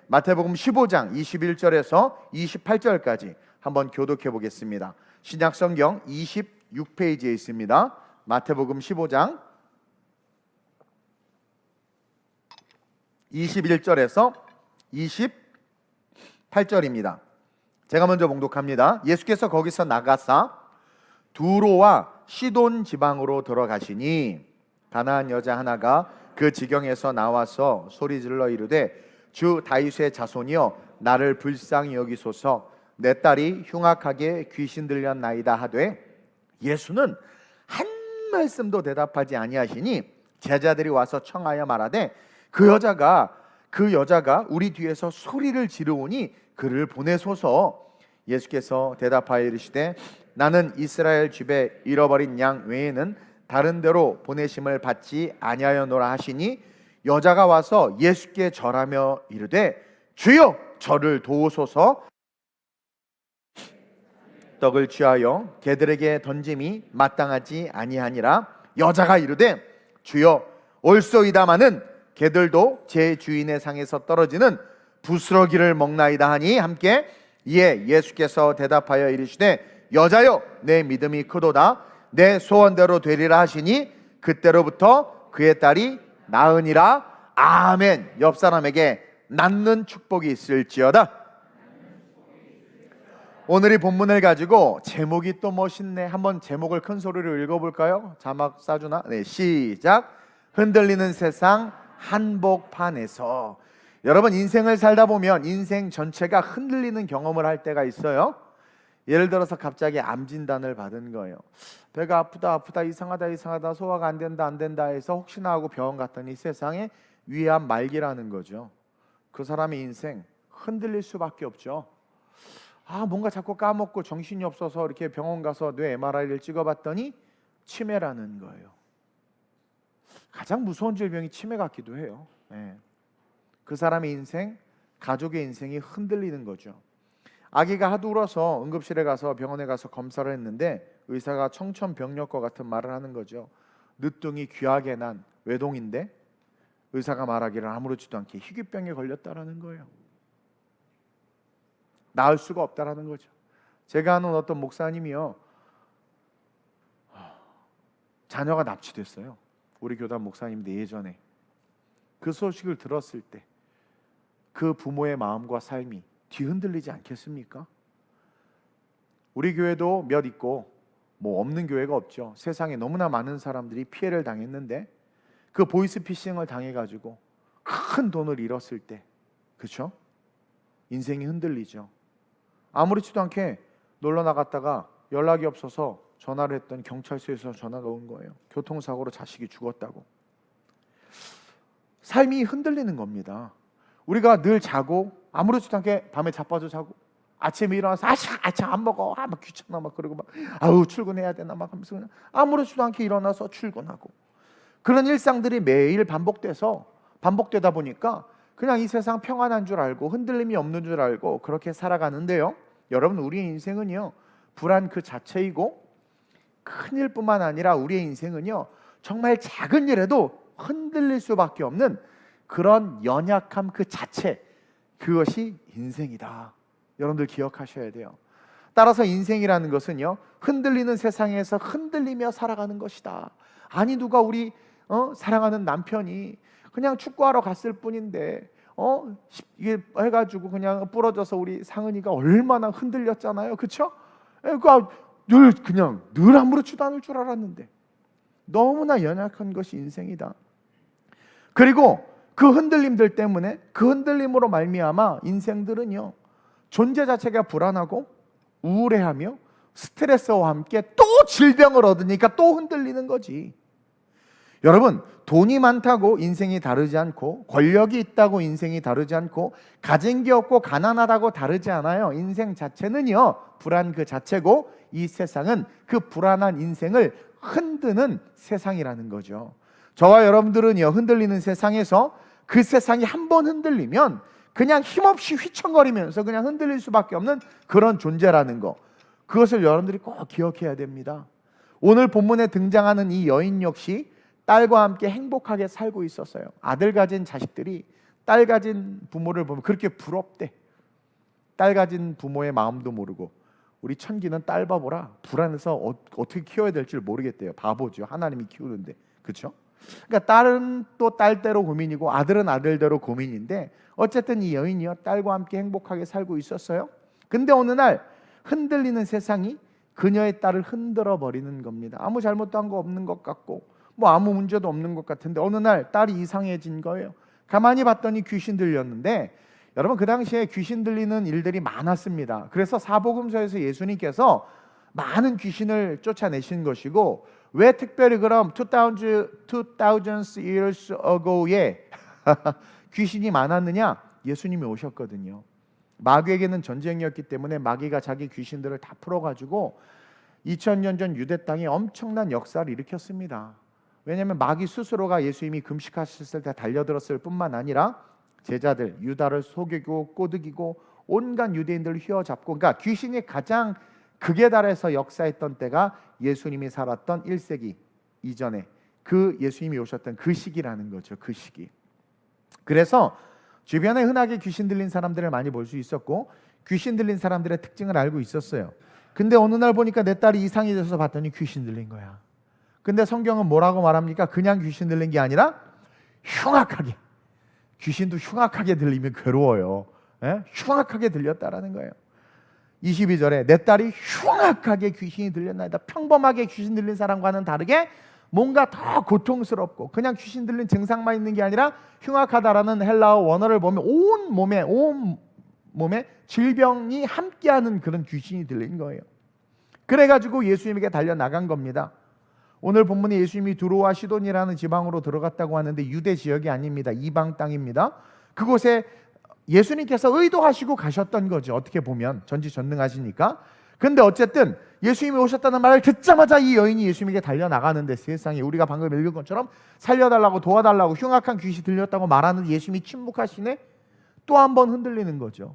마태복음 15장 21절에서 28절까지 한번 교독해 보겠습니다. 신약성경 26페이지에 있습니다. 마태복음 15장 21절에서 28절입니다. 제가 먼저 봉독합니다. 예수께서 거기서 나가사 두로와 시돈 지방으로 들어가시니 가나안 여자 하나가 그 지경에서 나와서 소리질러 이르되 주 다윗의 자손이여 나를 불쌍히 여기소서 내 딸이 흉악하게 귀신 들렸나이다 하되 예수는 한 말씀도 대답하지 아니하시니 제자들이 와서 청하여 말하되 그 여자가 우리 뒤에서 소리를 지르오니 그를 보내소서. 예수께서 대답하여 이르시되 나는 이스라엘 집에 잃어버린 양 외에는 다른 데로 보내심을 받지 아니하였노라 하시니 여자가 와서 예수께 절하며 이르되 주여 저를 도우소서. 떡을 취하여 개들에게 던짐이 마땅하지 아니하니라. 여자가 이르되 주여 옳소이다마는 개들도 제 주인의 상에서 떨어지는 부스러기를 먹나이다 하니 함께 이에 예수께서 대답하여 이르시되 여자여 내 믿음이 크도다 내 소원대로 되리라 하시니 그때로부터 그의 딸이 나으니라. 아멘. 옆 사람에게 낫는 축복이 있을지어다. 오늘 이 본문을 가지고 제목이 또 멋있네. 한번 제목을 큰 소리로 읽어볼까요? 자막 싸주나? 네, 시작. 흔들리는 세상 한복판에서. 여러분, 인생을 살다 보면 인생 전체가 흔들리는 경험을 할 때가 있어요. 예를 들어서 갑자기 암 진단을 받은 거예요. 배가 아프다 이상하다 소화가 안 된다 해서 혹시나 하고 병원 갔더니 세상에 위암 말기라는 거죠. 그 사람의 인생 흔들릴 수밖에 없죠. 뭔가 자꾸 까먹고 정신이 없어서 이렇게 병원 가서 뇌 MRI를 찍어봤더니 치매라는 거예요. 가장 무서운 질병이 치매 같기도 해요. 그 사람의 인생, 가족의 인생이 흔들리는 거죠. 아기가 하도 울어서 응급실에 가서 병원에 가서 검사를 했는데 의사가 청천벽력과 같은 말을 하는 거죠. 늦둥이 귀하게 난 외동인데 의사가 말하기를 아무렇지도 않게 희귀병에 걸렸다라는 거예요. 나을 수가 없다라는 거죠. 제가 아는 어떤 목사님이요, 자녀가 납치됐어요. 우리 교단 목사님인데 예전에 그 소식을 들었을 때 그 부모의 마음과 삶이 뒤흔들리지 않겠습니까? 우리 교회도 몇 있고 뭐 없는 교회가 없죠. 세상에 너무나 많은 사람들이 피해를 당했는데 그 보이스피싱을 당해가지고 큰 돈을 잃었을 때, 그렇죠? 인생이 흔들리죠. 아무렇지도 않게 놀러 나갔다가 연락이 없어서 전화를 했더니 경찰서에서 전화가 온 거예요. 교통사고로 자식이 죽었다고. 삶이 흔들리는 겁니다. 우리가 늘 자고 아무렇지도 않게 밤에 자빠져 자고 아침에 일어나서 아차 안 먹어 막 귀찮아 막 그러고 막 출근해야 되나 막 하면서 그냥 아무렇지도 않게 일어나서 출근하고 그런 일상들이 매일 반복되다 보니까 그냥 이 세상 평안한 줄 알고 흔들림이 없는 줄 알고 그렇게 살아가는데요. 여러분, 우리의 인생은요 불안 그 자체이고 큰일뿐만 아니라 우리의 인생은요 정말 작은 일에도 흔들릴 수밖에 없는 그런 연약함 그 자체, 그것이 인생이다. 여러분들 기억하셔야 돼요. 따라서 인생이라는 것은요 흔들리는 세상에서 흔들리며 살아가는 것이다. 아니 누가 우리 사랑하는 남편이 그냥 축구하러 갔을 뿐인데 이게 해가지고 그냥 부러져서 우리 상은이가 얼마나 흔들렸잖아요. 그렇죠? 그러니까 늘 아무렇지도 않을 줄 알았는데 너무나 연약한 것이 인생이다. 그리고 그 흔들림들 때문에 그 흔들림으로 말미암아 인생들은요 존재 자체가 불안하고 우울해하며 스트레스와 함께 또 질병을 얻으니까 또 흔들리는 거지. 여러분, 돈이 많다고 인생이 다르지 않고 권력이 있다고 인생이 다르지 않고 가진 게 없고 가난하다고 다르지 않아요. 인생 자체는요 불안 그 자체고 이 세상은 그 불안한 인생을 흔드는 세상이라는 거죠. 저와 여러분들은요 흔들리는 세상에서 그 세상이 한번 흔들리면 그냥 힘없이 휘청거리면서 그냥 흔들릴 수밖에 없는 그런 존재라는 거, 그것을 여러분들이 꼭 기억해야 됩니다. 오늘 본문에 등장하는 이 여인 역시 딸과 함께 행복하게 살고 있었어요. 아들 가진 자식들이 딸 가진 부모를 보면 그렇게 부럽대. 딸 가진 부모의 마음도 모르고 우리 천기는 딸 바보라 불안해서 어떻게 키워야 될지 모르겠대요. 바보죠. 하나님이 키우는데. 그렇죠? 그러니까 딸은 또 딸대로 고민이고 아들은 아들대로 고민인데 어쨌든 이 여인이요 딸과 함께 행복하게 살고 있었어요. 근데 어느 날 흔들리는 세상이 그녀의 딸을 흔들어 버리는 겁니다. 아무 잘못도 한 거 없는 것 같고 뭐 아무 문제도 없는 것 같은데 어느 날 딸이 이상해진 거예요. 가만히 봤더니 귀신 들렸는데 여러분 그 당시에 귀신 들리는 일들이 많았습니다. 그래서 사복음서에서 예수님께서 많은 귀신을 쫓아내신 것이고 왜 특별히 그럼 2000 years ago에 귀신이 많았느냐? 예수님이 오셨거든요. 마귀에게는 전쟁이었기 때문에 마귀가 자기 귀신들을 다 풀어가지고 2000년 전 유대 땅에 엄청난 역사를 일으켰습니다. 왜냐하면 마귀 스스로가 예수님이 금식하셨을 때 달려들었을 뿐만 아니라 제자들 유다를 속이고 꼬드기고 온갖 유대인들을 휘어잡고 그러니까 귀신이 가장 극에 달해서 역사했던 때가 예수님이 살았던 1세기 이전에 그 예수님이 오셨던 그 시기라는 거죠. 그 시기. 그래서 주변에 흔하게 귀신 들린 사람들을 많이 볼 수 있었고 귀신 들린 사람들의 특징을 알고 있었어요. 근데 어느 날 보니까 내 딸이 이상해져서 봤더니 귀신 들린 거야. 근데 성경은 뭐라고 말합니까? 그냥 귀신 들린 게 아니라 흉악하게. 귀신도 흉악하게 들리면 괴로워요. 흉악하게 들렸다라는 거예요. 22절에 내 딸이 흉악하게 귀신이 들렸나이다. 평범하게 귀신 들린 사람과는 다르게 뭔가 더 고통스럽고 그냥 귀신 들린 증상만 있는 게 아니라 흉악하다라는 헬라어 원어를 보면 온 몸에 질병이 함께하는 그런 귀신이 들린 거예요. 그래가지고 예수님에게 달려나간 겁니다. 오늘 본문에 예수님이 두로와 시돈이라는 지방으로 들어갔다고 하는데 유대 지역이 아닙니다. 이방 땅입니다. 그곳에 예수님께서 의도하시고 가셨던 거죠. 어떻게 보면 전지전능하시니까. 근데 어쨌든 예수님이 오셨다는 말을 듣자마자 이 여인이 예수님에게 달려나가는데 세상에 우리가 방금 읽은 것처럼 살려달라고 도와달라고 흉악한 귀신이 들렸다고 말하는 예수님이 침묵하시네. 또 한 번 흔들리는 거죠.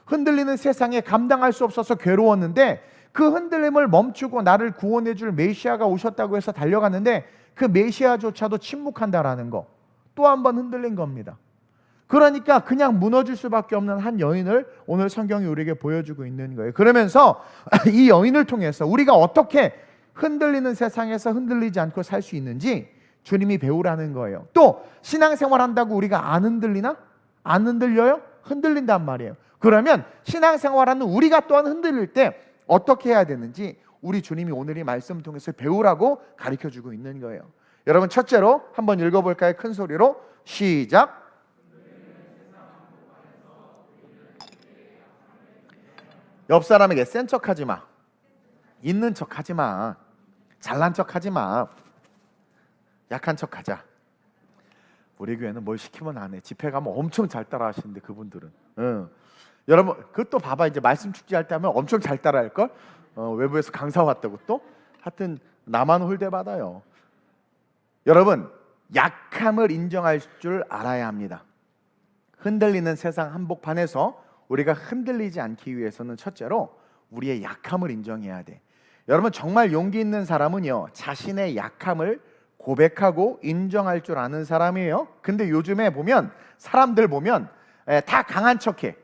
흔들리는 세상에 감당할 수 없어서 괴로웠는데 그 흔들림을 멈추고 나를 구원해 줄 메시아가 오셨다고 해서 달려갔는데 그 메시아조차도 침묵한다라는 거. 또 한 번 흔들린 겁니다. 그러니까 그냥 무너질 수밖에 없는 한 여인을 오늘 성경이 우리에게 보여주고 있는 거예요. 그러면서 이 여인을 통해서 우리가 어떻게 흔들리는 세상에서 흔들리지 않고 살 수 있는지 주님이 배우라는 거예요. 또 신앙생활 한다고 우리가 안 흔들리나? 안 흔들려요? 흔들린단 말이에요. 그러면 신앙생활하는 우리가 또한 흔들릴 때 어떻게 해야 되는지 우리 주님이 오늘 이 말씀 통해서 배우라고 가르쳐주고 있는 거예요. 여러분 첫째로 한번 읽어볼까요? 큰 소리로 시작. 옆 사람에게 센 척하지 마. 있는 척하지 마. 잘난 척하지 마. 약한 척하자. 우리 교회는 뭘 시키면 안 해. 집회 가면 엄청 잘 따라하시는데 그분들은. 여러분 그것도 봐봐. 이제 말씀 축제할 때 하면 엄청 잘 따라할 걸. 외부에서 강사 왔다고 또. 하여튼 나만 홀대 받아요. 여러분 약함을 인정할 줄 알아야 합니다. 흔들리는 세상 한복판에서 우리가 흔들리지 않기 위해서는 첫째로 우리의 약함을 인정해야 돼. 여러분 정말 용기 있는 사람은요 자신의 약함을 고백하고 인정할 줄 아는 사람이에요. 근데 요즘에 보면 사람들 보면 다 강한 척해.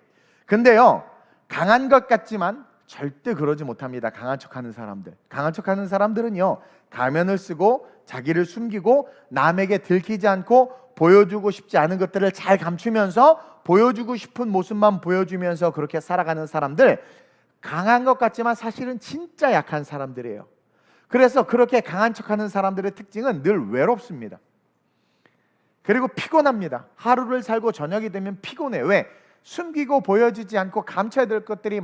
근데요 강한 것 같지만 절대 그러지 못합니다. 강한 척하는 사람들. 강한 척하는 사람들은요 가면을 쓰고 자기를 숨기고 남에게 들키지 않고 보여주고 싶지 않은 것들을 잘 감추면서 보여주고 싶은 모습만 보여주면서 그렇게 살아가는 사람들, 강한 것 같지만 사실은 진짜 약한 사람들이에요. 그래서 그렇게 강한 척하는 사람들의 특징은 늘 외롭습니다. 그리고 피곤합니다. 하루를 살고 저녁이 되면 피곤해. 왜? 숨기고 보여주지 않고 감춰야 될 것들이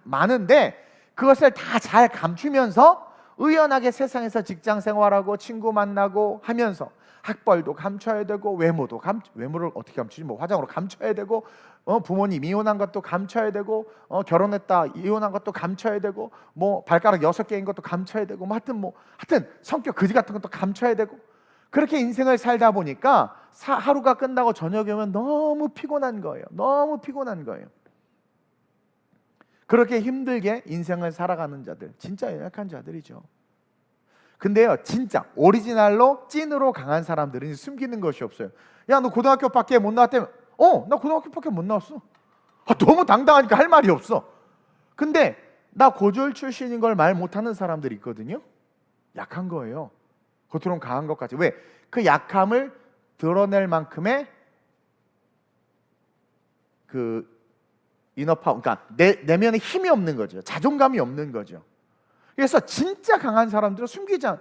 많은데 그것을 다 잘 감추면서 의연하게 세상에서 직장 생활하고 친구 만나고 하면서 학벌도 감춰야 되고 외모를 어떻게 감추지? 뭐 화장으로 감춰야 되고 부모님 이혼한 것도 감춰야 되고 결혼했다 이혼한 것도 감춰야 되고 뭐 발가락 6개인 것도 감춰야 되고 하여튼 성격 거지 같은 것도 감춰야 되고 그렇게 인생을 살다 보니까 하루가 끝나고 저녁에 오면 너무 피곤한 거예요. 너무 피곤한 거예요. 그렇게 힘들게 인생을 살아가는 자들, 진짜 연약한 자들이죠. 근데요 진짜 오리지널로 찐으로 강한 사람들은 숨기는 것이 없어요. 야 너 고등학교밖에 못 나왔다며 나 고등학교밖에 못 나왔어. 너무 당당하니까 할 말이 없어. 근데 나 고졸 출신인 걸 말 못하는 사람들이 있거든요. 약한 거예요. 겉으로는 강한 것까지. 왜? 그 약함을 드러낼 만큼의 그 이너파워, 그러니까 내면에 힘이 없는 거죠. 자존감이 없는 거죠. 그래서 진짜 강한 사람들은 숨기지 않아.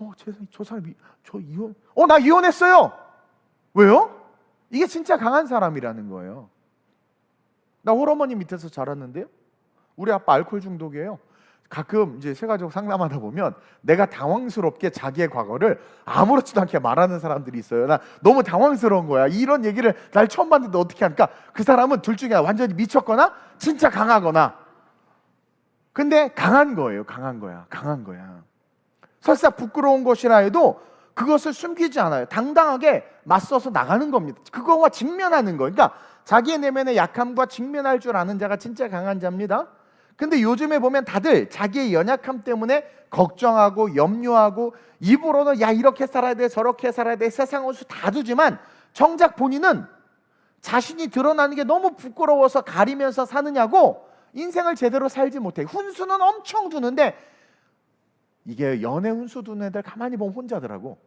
어머, 저 사람이 저 이혼, 나 이혼했어요. 왜요? 이게 진짜 강한 사람이라는 거예요. 나 홀어머니 밑에서 자랐는데요. 우리 아빠 알코올 중독이에요. 가끔 이제 새가족 상담하다 보면 내가 당황스럽게 자기의 과거를 아무렇지도 않게 말하는 사람들이 있어요. 나 너무 당황스러운 거야. 이런 얘기를 날 처음 봤는데 어떻게 하니까 그 사람은 둘 중에 완전히 미쳤거나 진짜 강하거나. 근데 강한 거예요. 강한 거야. 강한 거야. 설사 부끄러운 것이라 해도 그것을 숨기지 않아요. 당당하게 맞서서 나가는 겁니다. 그거와 직면하는 거예요. 그러니까 자기의 내면의 약함과 직면할 줄 아는 자가 진짜 강한 자입니다. 근데 요즘에 보면 다들 자기의 연약함 때문에 걱정하고 염려하고 입으로는 야 이렇게 살아야 돼 저렇게 살아야 돼 세상 원수 다 두지만 정작 본인은 자신이 드러나는 게 너무 부끄러워서 가리면서 사느냐고 인생을 제대로 살지 못해. 훈수는 엄청 두는데 이게 연애 훈수 두는 애들 가만히 보면 혼자더라고.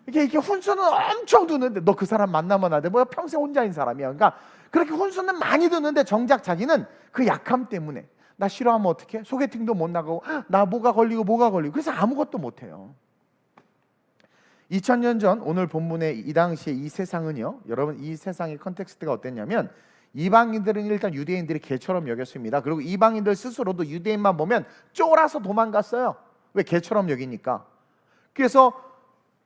이게 훈수는 엄청 두는데 너 그 사람 만나면 안 돼. 뭐야 평생 혼자인 사람이야. 그러니까 그렇게 훈수는 많이 두는데 정작 자기는 그 약함 때문에 나 싫어하면 어떡해? 소개팅도 못 나가고 나 뭐가 걸리고 그래서 아무것도 못해요. 2000년 전 오늘 본문의 이 당시에 이 세상은요, 여러분 이 세상의 컨텍스트가 어땠냐면 이방인들은 일단 유대인들이 개처럼 여겼습니다. 그리고 이방인들 스스로도 유대인만 보면 쫄아서 도망갔어요. 왜? 개처럼 여기니까. 그래서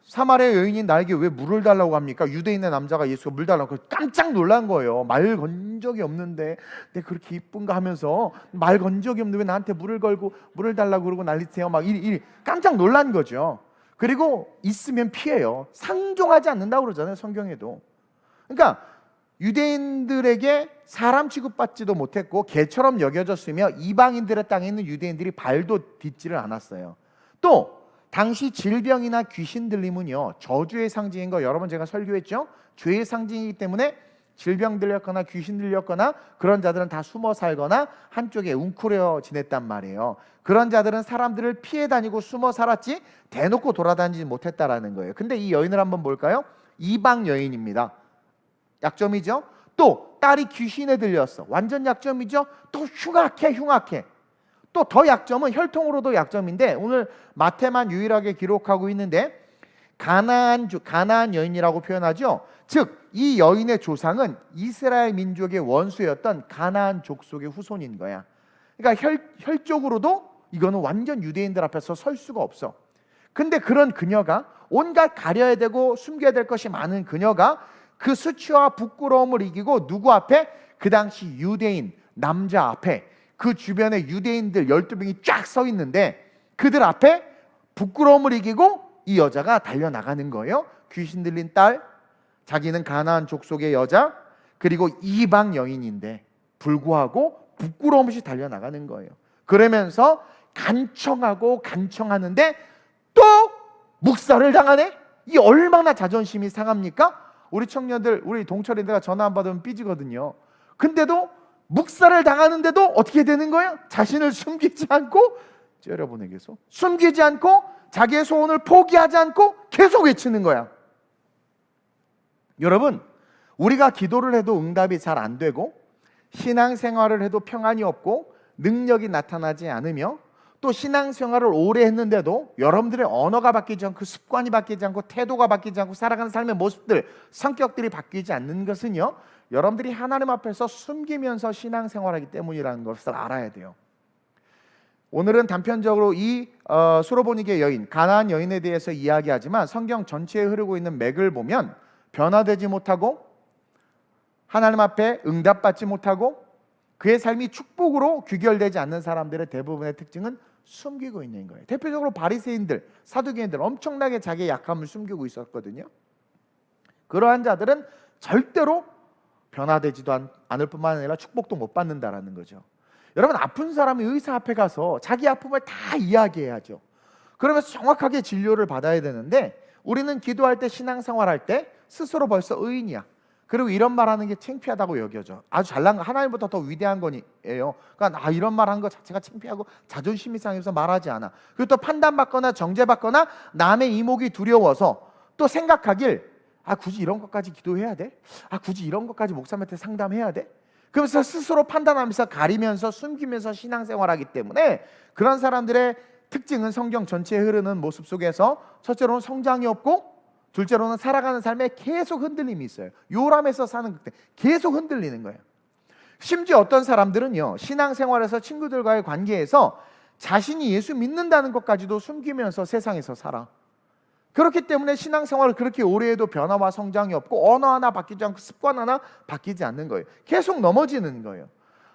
사마리아 여인이 나에게 왜 물을 달라고 합니까? 유대인의 남자가 예수가 물 달라고 깜짝 놀란 거예요. 말 건 적이 없는데 내가 그렇게 이쁜가 하면서 말 건 적이 없는데 왜 나한테 물을 걸고 물을 달라고 그러고 난리세요. 막 깜짝 놀란 거죠. 그리고 있으면 피해요. 상종하지 않는다고 그러잖아요. 성경에도. 그러니까 유대인들에게 사람 취급받지도 못했고 개처럼 여겨졌으며 이방인들의 땅에 있는 유대인들이 발도 딛지를 않았어요. 또 당시 질병이나 귀신 들림은요 저주의 상징인 거 여러 번 제가 설교했죠. 죄의 상징이기 때문에 질병 들렸거나 귀신 들렸거나 그런 자들은 다 숨어 살거나 한쪽에 웅크려 지냈단 말이에요. 그런 자들은 사람들을 피해 다니고 숨어 살았지 대놓고 돌아다니지 못했다라는 거예요. 근데 이 여인을 한번 볼까요? 이방 여인입니다. 약점이죠. 또 딸이 귀신에 들렸어. 완전 약점이죠. 또 흉악해. 또 더 약점은 혈통으로도 약점인데 오늘 마태만 유일하게 기록하고 있는데 가나안 여인이라고 표현하죠. 즉 이 여인의 조상은 이스라엘 민족의 원수였던 가나안 족속의 후손인 거야. 그러니까 혈적으로도 이거는 완전 유대인들 앞에서 설 수가 없어. 근데 그런 그녀가 온갖 가려야 되고 숨겨야 될 것이 많은 그녀가 그 수치와 부끄러움을 이기고 누구 앞에? 그 당시 유대인 남자 앞에 그 주변에 유대인들 12명이 쫙 서 있는데 그들 앞에 부끄러움을 이기고 이 여자가 달려나가는 거예요. 귀신 들린 딸, 자기는 가나안 족속의 여자, 그리고 이방 여인인데 불구하고 부끄러움 없이 달려나가는 거예요. 그러면서 간청하는데 또 묵살을 당하네? 이 얼마나 자존심이 상합니까? 우리 청년들, 우리 동철이들가 전화 안 받으면 삐지거든요. 근데도 묵살을 당하는데도 어떻게 되는 거예요? 자신을 숨기지 않고 여러분에게서 숨기지 않고 자기의 소원을 포기하지 않고 계속 외치는 거야. 여러분, 우리가 기도를 해도 응답이 잘 안 되고 신앙생활을 해도 평안이 없고 능력이 나타나지 않으며 또 신앙생활을 오래 했는데도 여러분들의 언어가 바뀌지 않고 습관이 바뀌지 않고 태도가 바뀌지 않고 살아가는 삶의 모습들, 성격들이 바뀌지 않는 것은요 여러분들이 하나님 앞에서 숨기면서 신앙생활하기 때문이라는 것을 알아야 돼요. 오늘은 단편적으로 이 수로보니게 여인, 가나안 여인에 대해서 이야기하지만 성경 전체에 흐르고 있는 맥을 보면 변화되지 못하고 하나님 앞에 응답받지 못하고 그의 삶이 축복으로 귀결되지 않는 사람들의 대부분의 특징은 숨기고 있는 거예요. 대표적으로 바리새인들, 사두개인들 엄청나게 자기의 약함을 숨기고 있었거든요. 그러한 자들은 절대로 변화되지도 않을 뿐만 아니라 축복도 못 받는다라는 거죠. 여러분, 아픈 사람이 의사 앞에 가서 자기 아픔을 다 이야기해야죠. 그러면서 정확하게 진료를 받아야 되는데 우리는 기도할 때 신앙생활할 때 스스로 벌써 의인이야. 그리고 이런 말하는 게 창피하다고 여겨져. 아주 잘난 거, 하나님보다 더 위대한 거예요. 그러니까 이런 말하는 거 자체가 창피하고 자존심이 상해서 말하지 않아. 그리고 또 판단받거나 정죄받거나 남의 이목이 두려워서 또 생각하길, 굳이 이런 것까지 기도해야 돼? 굳이 이런 것까지 목사님한테 상담해야 돼? 그러면서 스스로 판단하면서 가리면서 숨기면서 신앙생활하기 때문에 그런 사람들의 특징은 성경 전체에 흐르는 모습 속에서 첫째로는 성장이 없고, 둘째로는 살아가는 삶에 계속 흔들림이 있어요. 요람에서 사는 그때 계속 흔들리는 거예요. 심지어 어떤 사람들은요, 신앙생활에서 친구들과의 관계에서 자신이 예수 믿는다는 것까지도 숨기면서 세상에서 살아. 그렇기 때문에 신앙생활을 그렇게 오래 해도 변화와 성장이 없고 언어 하나 바뀌지 않고 습관 하나 바뀌지 않는 거예요. 계속 넘어지는 거예요.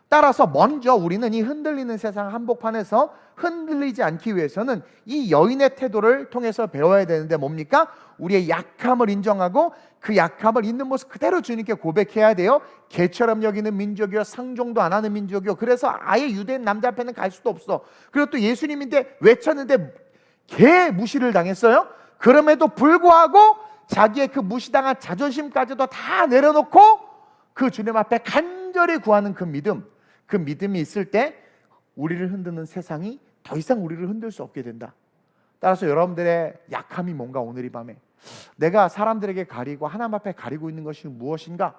따라서 먼저 우리는 이 흔들리는 세상 한복판에서 흔들리지 않기 위해서는 이 여인의 태도를 통해서 배워야 되는데 뭡니까? 우리의 약함을 인정하고 그 약함을 있는 모습 그대로 주님께 고백해야 돼요. 개처럼 여기는 민족이요, 상종도 안 하는 민족이요. 그래서 아예 유대인 남자 앞에는 갈 수도 없어. 그리고 또 예수님인데 외쳤는데 개 무시를 당했어요. 그럼에도 불구하고 자기의 그 무시당한 자존심까지도 다 내려놓고 그 주님 앞에 간절히 구하는 그 믿음, 그 믿음이 있을 때 우리를 흔드는 세상이 더 이상 우리를 흔들 수 없게 된다. 따라서 여러분들의 약함이 뭔가, 오늘 이 밤에 내가 사람들에게 가리고 하나님 앞에 가리고 있는 것이 무엇인가,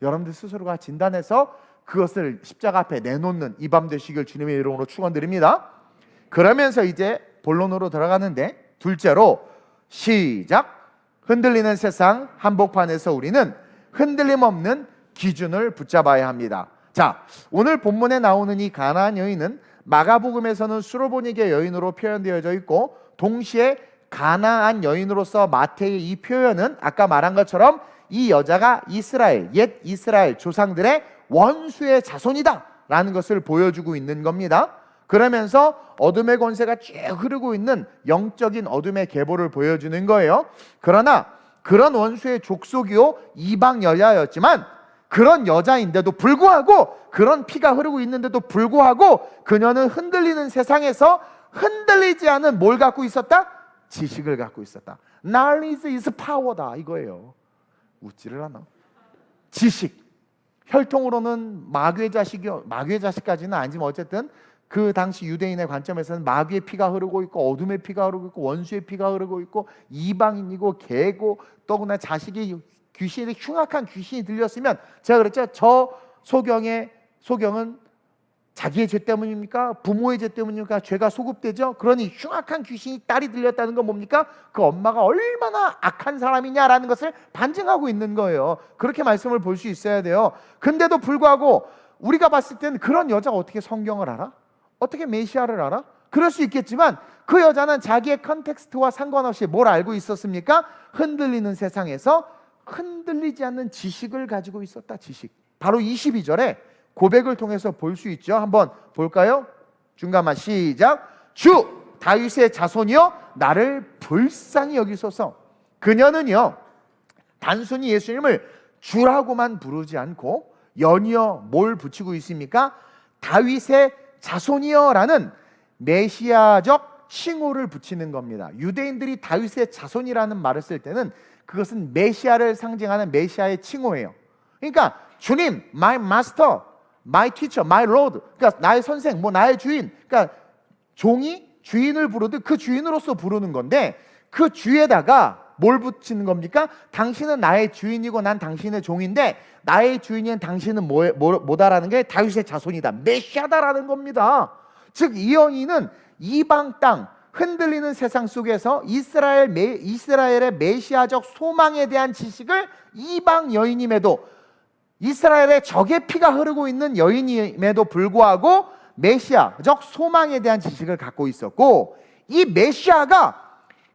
여러분들 스스로가 진단해서 그것을 십자가 앞에 내놓는 이 밤 되시길 주님의 이름으로 축원드립니다. 그러면서 이제 본론으로 들어가는데, 둘째로 시작. 흔들리는 세상 한복판에서 우리는 흔들림 없는 기준을 붙잡아야 합니다. 자, 오늘 본문에 나오는 이 가나안 여인은 마가복음에서는 수로보니게 여인으로 표현되어져 있고, 동시에 가나안 여인으로서 마태의 이 표현은 아까 말한 것처럼 이 여자가 이스라엘, 옛 이스라엘 조상들의 원수의 자손이다 라는 것을 보여주고 있는 겁니다. 그러면서 어둠의 권세가 쭉 흐르고 있는 영적인 어둠의 계보를 보여주는 거예요. 그러나 그런 원수의 족속이요, 이방 여자였지만, 그런 여자인데도 불구하고, 그런 피가 흐르고 있는데도 불구하고 그녀는 흔들리는 세상에서 흔들리지 않은 뭘 갖고 있었다? 지식을 갖고 있었다. Knowledge is power다 이거예요. 웃지를 않아. 지식. 혈통으로는 마귀의 자식이요, 마귀의 자식까지는 아니지만 어쨌든 그 당시 유대인의 관점에서는 마귀의 피가 흐르고 있고, 어둠의 피가 흐르고 있고, 원수의 피가 흐르고 있고, 이방인이고, 개고, 또구나 자식이 귀신이, 흉악한 귀신이 들렸으면, 제가 그랬죠, 저 소경은 자기의 죄 때문입니까? 부모의 죄 때문입니까? 죄가 소급되죠. 그러니 흉악한 귀신이 딸이 들렸다는 건 뭡니까? 그 엄마가 얼마나 악한 사람이냐라는 것을 반증하고 있는 거예요. 그렇게 말씀을 볼 수 있어야 돼요. 근데도 불구하고 우리가 봤을 때는 그런 여자가 어떻게 성경을 알아? 어떻게 메시아를 알아? 그럴 수 있겠지만 그 여자는 자기의 컨텍스트와 상관없이 뭘 알고 있었습니까? 흔들리는 세상에서 흔들리지 않는 지식을 가지고 있었다. 지식. 바로 22절에 고백을 통해서 볼 수 있죠. 한번 볼까요? 중간만 시작. 주 다윗의 자손이여 나를 불쌍히 여기소서. 그녀는요, 단순히 예수님을 주라고만 부르지 않고 연이어 뭘 붙이고 있습니까? 다윗의 자손이여라는 메시아적 칭호를 붙이는 겁니다. 유대인들이 다윗의 자손이라는 말을 쓸 때는 그것은 메시아를 상징하는 메시아의 칭호예요. 그러니까 주님, my master, my teacher, my lord, 그러니까 나의 선생, 나의 주인, 그러니까 종이 주인을 부르듯 그 주인으로서 부르는 건데, 그 주에다가 뭘 붙이는 겁니까? 당신은 나의 주인이고 난 당신의 종인데, 나의 주인인 당신은 뭐다라는 게 다윗의 자손이다, 메시아다라는 겁니다. 즉 이 여인은 이방 땅 흔들리는 세상 속에서 이스라엘의 메시아적 소망에 대한 지식을, 이방 여인임에도 이스라엘의 적의 피가 흐르고 있는 여인임에도 불구하고 메시아적 소망에 대한 지식을 갖고 있었고, 이 메시아가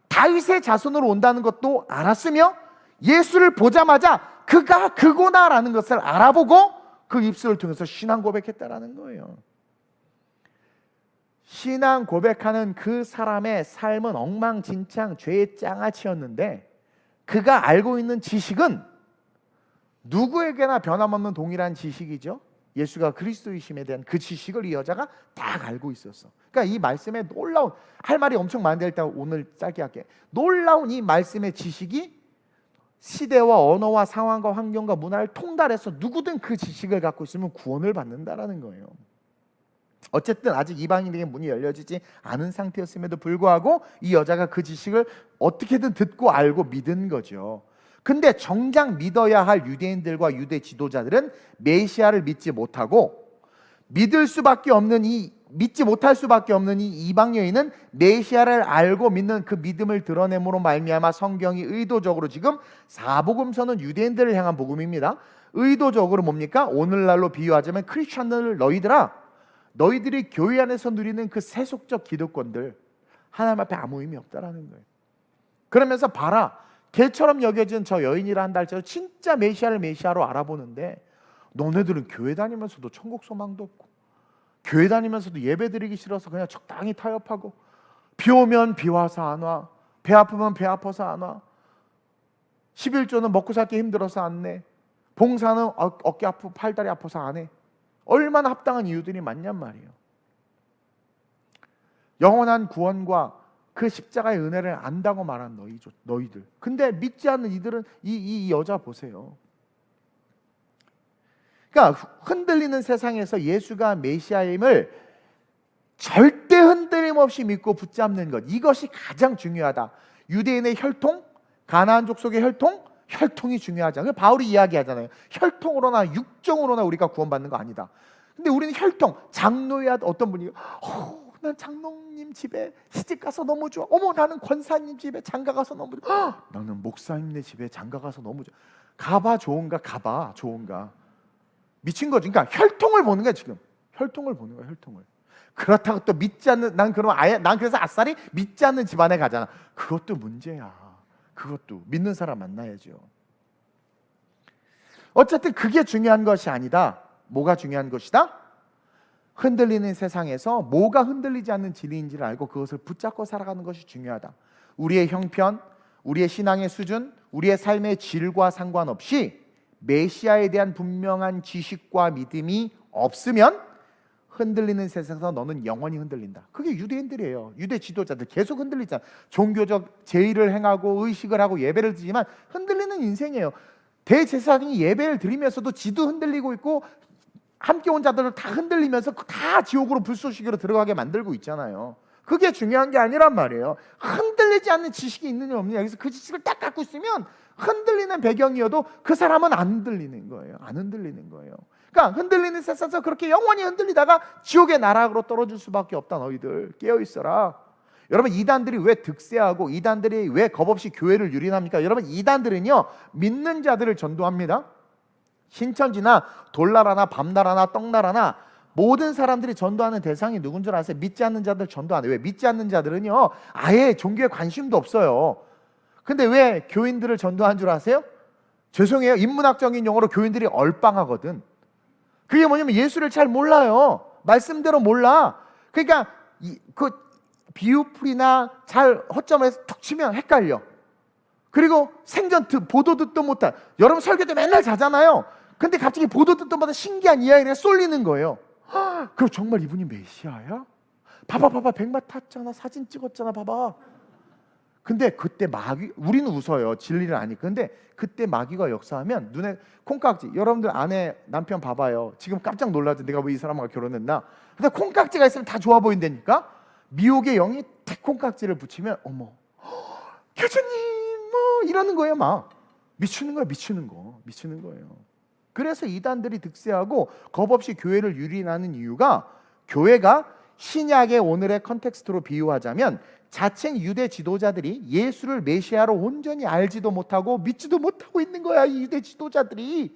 다윗의 자손으로 온다는 것도 알았으며, 예수를 보자마자 그가 그거다라는 것을 알아보고 그 입술을 통해서 신앙 고백했다라는 거예요. 신앙 고백하는 그 사람의 삶은 엉망진창 죄의 장아찌였는데, 그가 알고 있는 지식은 누구에게나 변함없는 동일한 지식이죠. 예수가 그리스도이심에 대한 그 지식을 이 여자가 딱 알고 있었어. 그러니까 이 말씀에 놀라운, 할 말이 엄청 많은데 일단 오늘 짧게 할게. 놀라운 이 말씀의 지식이 시대와 언어와 상황과 환경과 문화를 통달해서 누구든 그 지식을 갖고 있으면 구원을 받는다라는 거예요. 어쨌든 아직 이방인에게 문이 열려지지 않은 상태였음에도 불구하고 이 여자가 그 지식을 어떻게든 듣고 알고 믿은 거죠. 근데 정작 믿어야 할 유대인들과 유대 지도자들은 메시아를 믿지 못하고 믿지 못할 수밖에 없는 이 이방 여인은 메시아를 알고 믿는 그 믿음을 드러냄으로 말미암아 성경이 의도적으로 지금 사복음서는 유대인들을 향한 복음입니다. 의도적으로 뭡니까? 오늘날로 비유하자면 크리스천들 너희들이 교회 안에서 누리는 그 세속적 기득권들 하나님 앞에 아무 의미 없다라는 거예요. 그러면서 봐라, 개처럼 여겨진 저 여인이라 한다 할지라도 진짜 메시아를 메시아로 알아보는데 너네들은 교회 다니면서도 천국 소망도 없고 교회 다니면서도 예배 드리기 싫어서 그냥 적당히 타협하고 비 오면 비 와서 안 와, 배 아프면 배 아파서 안 와, 11조는 먹고 살기 힘들어서 안 내, 봉사는 어깨 아프고 팔다리 아파서 안 해. 얼마나 합당한 이유들이 많냔 말이에요. 영원한 구원과 그 십자가의 은혜를 안다고 말한 너희들. 근데 믿지 않는 이들은 이 여자 보세요. 그러니까 흔들리는 세상에서 예수가 메시아임을 절대 흔들림 없이 믿고 붙잡는 것, 이것이 가장 중요하다. 유대인의 혈통, 가나안 족속의 혈통이 중요하잖아요. 바울이 이야기하잖아요. 혈통으로나 육정으로나 우리가 구원받는 거 아니다. 근데 우리는 혈통, 장로야. 어떤 분이 난 장로님 집에 시집가서 너무 좋아. 어머, 나는 권사님 집에 장가가서 너무 좋아. 나는 목사님네 집에 장가가서 너무 좋아. 가봐 좋은가? 가봐 좋은가? 미친 거지. 그러니까 혈통을 보는 거야 지금. 혈통을 보는 거야, 혈통을. 그렇다고 또 믿지 않는, 난 그래서 아싸리 믿지 않는 집안에 가잖아. 그것도 문제야. 그것도 믿는 사람 만나야죠. 어쨌든 그게 중요한 것이 아니다. 뭐가 중요한 것이다? 흔들리는 세상에서 뭐가 흔들리지 않는 진리인지를 알고 그것을 붙잡고 살아가는 것이 중요하다. 우리의 형편, 우리의 신앙의 수준, 우리의 삶의 질과 상관없이 메시아에 대한 분명한 지식과 믿음이 없으면 흔들리는 세상에서 너는 영원히 흔들린다. 그게 유대인들이에요. 유대 지도자들 계속 흔들리잖아. 종교적 제의를 행하고 의식을 하고 예배를 드리지만 흔들리는 인생이에요. 대제사장이 예배를 드리면서도 지도 흔들리고 있고 함께 온 자들을 다 흔들리면서 다 지옥으로 불쏘시개로 들어가게 만들고 있잖아요. 그게 중요한 게 아니란 말이에요. 흔들리지 않는 지식이 있느냐 없느냐, 여기서 그 지식을 딱 갖고 있으면 흔들리는 배경이어도 그 사람은 안 흔들리는 거예요. 안 흔들리는 거예요. 그러니까 흔들리는 세상에서 그렇게 영원히 흔들리다가 지옥의 나락으로 떨어질 수밖에 없다. 너희들 깨어있어라. 여러분, 이단들이 왜 득세하고 이단들이 왜 겁없이 교회를 유린합니까? 여러분, 이단들은요 믿는 자들을 전도합니다. 신천지나 돌나라나 밤나라나 떡나라나 모든 사람들이 전도하는 대상이 누군 줄 아세요? 믿지 않는 자들 전도 안 해요. 왜? 믿지 않는 자들은요 아예 종교에 관심도 없어요. 근데 왜 교인들을 전도한 줄 아세요? 죄송해요, 인문학적인 용어로 교인들이 얼빵하거든. 그게 뭐냐면 예수를 잘 몰라요. 말씀대로 몰라. 그러니까 그 비유풀이나 잘 허점을 해서 툭 치면 헷갈려. 그리고 생전 보도 듣도 못한, 여러분 설교 때 맨날 자잖아요. 근데 갑자기 보도 듣도 못한 신기한 이야기가 쏠리는 거예요. 그럼 정말 이분이 메시아야? 봐봐 백마 탔잖아, 사진 찍었잖아, 봐봐. 근데 그때 우리는 웃어요, 진리를 아니까. 근데 그때 마귀가 역사하면 눈에 콩깍지, 여러분들 아내 남편 봐봐요. 지금 깜짝 놀라죠. 내가 왜 이 사람과 결혼했나. 근데 콩깍지가 있으면 다 좋아 보인다니까. 미혹의 영이 탁 콩깍지를 붙이면 어머 교주님 뭐 이러는 거예요. 막 미치는 거예요. 그래서 이단들이 득세하고 겁없이 교회를 유린하는 이유가, 교회가 신약의 오늘의 컨텍스트로 비유하자면 자칭 유대 지도자들이 예수를 메시아로 온전히 알지도 못하고 믿지도 못하고 있는 거야, 이 유대 지도자들이.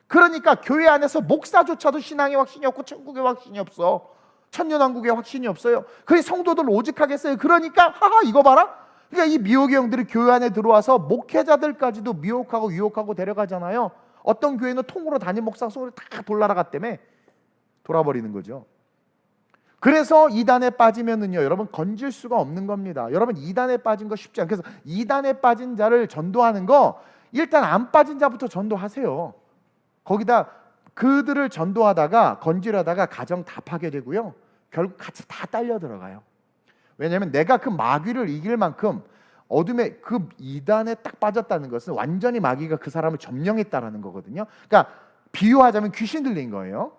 그러니까 교회 안에서 목사조차도 신앙의 확신이 없고 천국의 확신이 없어. 천년왕국의 확신이 없어요. 그래서 성도들 오직하겠어요. 그러니까 하하 이거 봐라. 그러니까 이 미혹의 영들이 교회 안에 들어와서 목회자들까지도 미혹하고 유혹하고 데려가잖아요. 어떤 교회는 통으로 담임 목사 속으로 다 돌아라갔다며 돌아버리는 거죠. 그래서 이단에 빠지면은요 여러분 건질 수가 없는 겁니다. 여러분 이단에 빠진 거 쉽지 않아요. 그래서 이단에 빠진 자를 전도하는 거, 일단 안 빠진 자부터 전도하세요. 거기다 그들을 전도하다가 건지려다가 가정 다 파괴되고요, 결국 같이 다 딸려 들어가요. 왜냐하면 내가 그 마귀를 이길 만큼 어둠에 그 이단에 딱 빠졌다는 것은 완전히 마귀가 그 사람을 점령했다라는 거거든요. 그러니까 비유하자면 귀신 들린 거예요.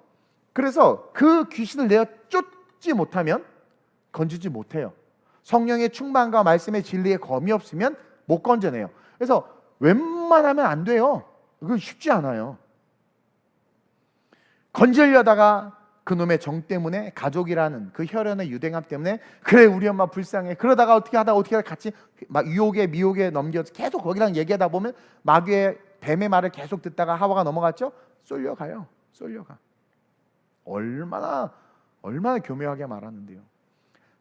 그래서 그 귀신을 내어 쫓지 못하면 건지지 못해요. 성령의 충만과 말씀의 진리의 검이 없으면 못 건져내요. 그래서 웬만하면 안 돼요. 그건 쉽지 않아요. 건지려다가 그놈의 정 때문에, 가족이라는 그 혈연의 유대감 때문에, 그래 우리 엄마 불쌍해, 그러다가 어떻게 하다 같이 막 유혹에 미혹에 넘겨서 계속 거기랑 얘기하다 보면 마귀의 뱀의 말을 계속 듣다가 하와가 넘어갔죠? 쏠려가요. 쏠려가. 얼마나 교묘하게 말하는데요.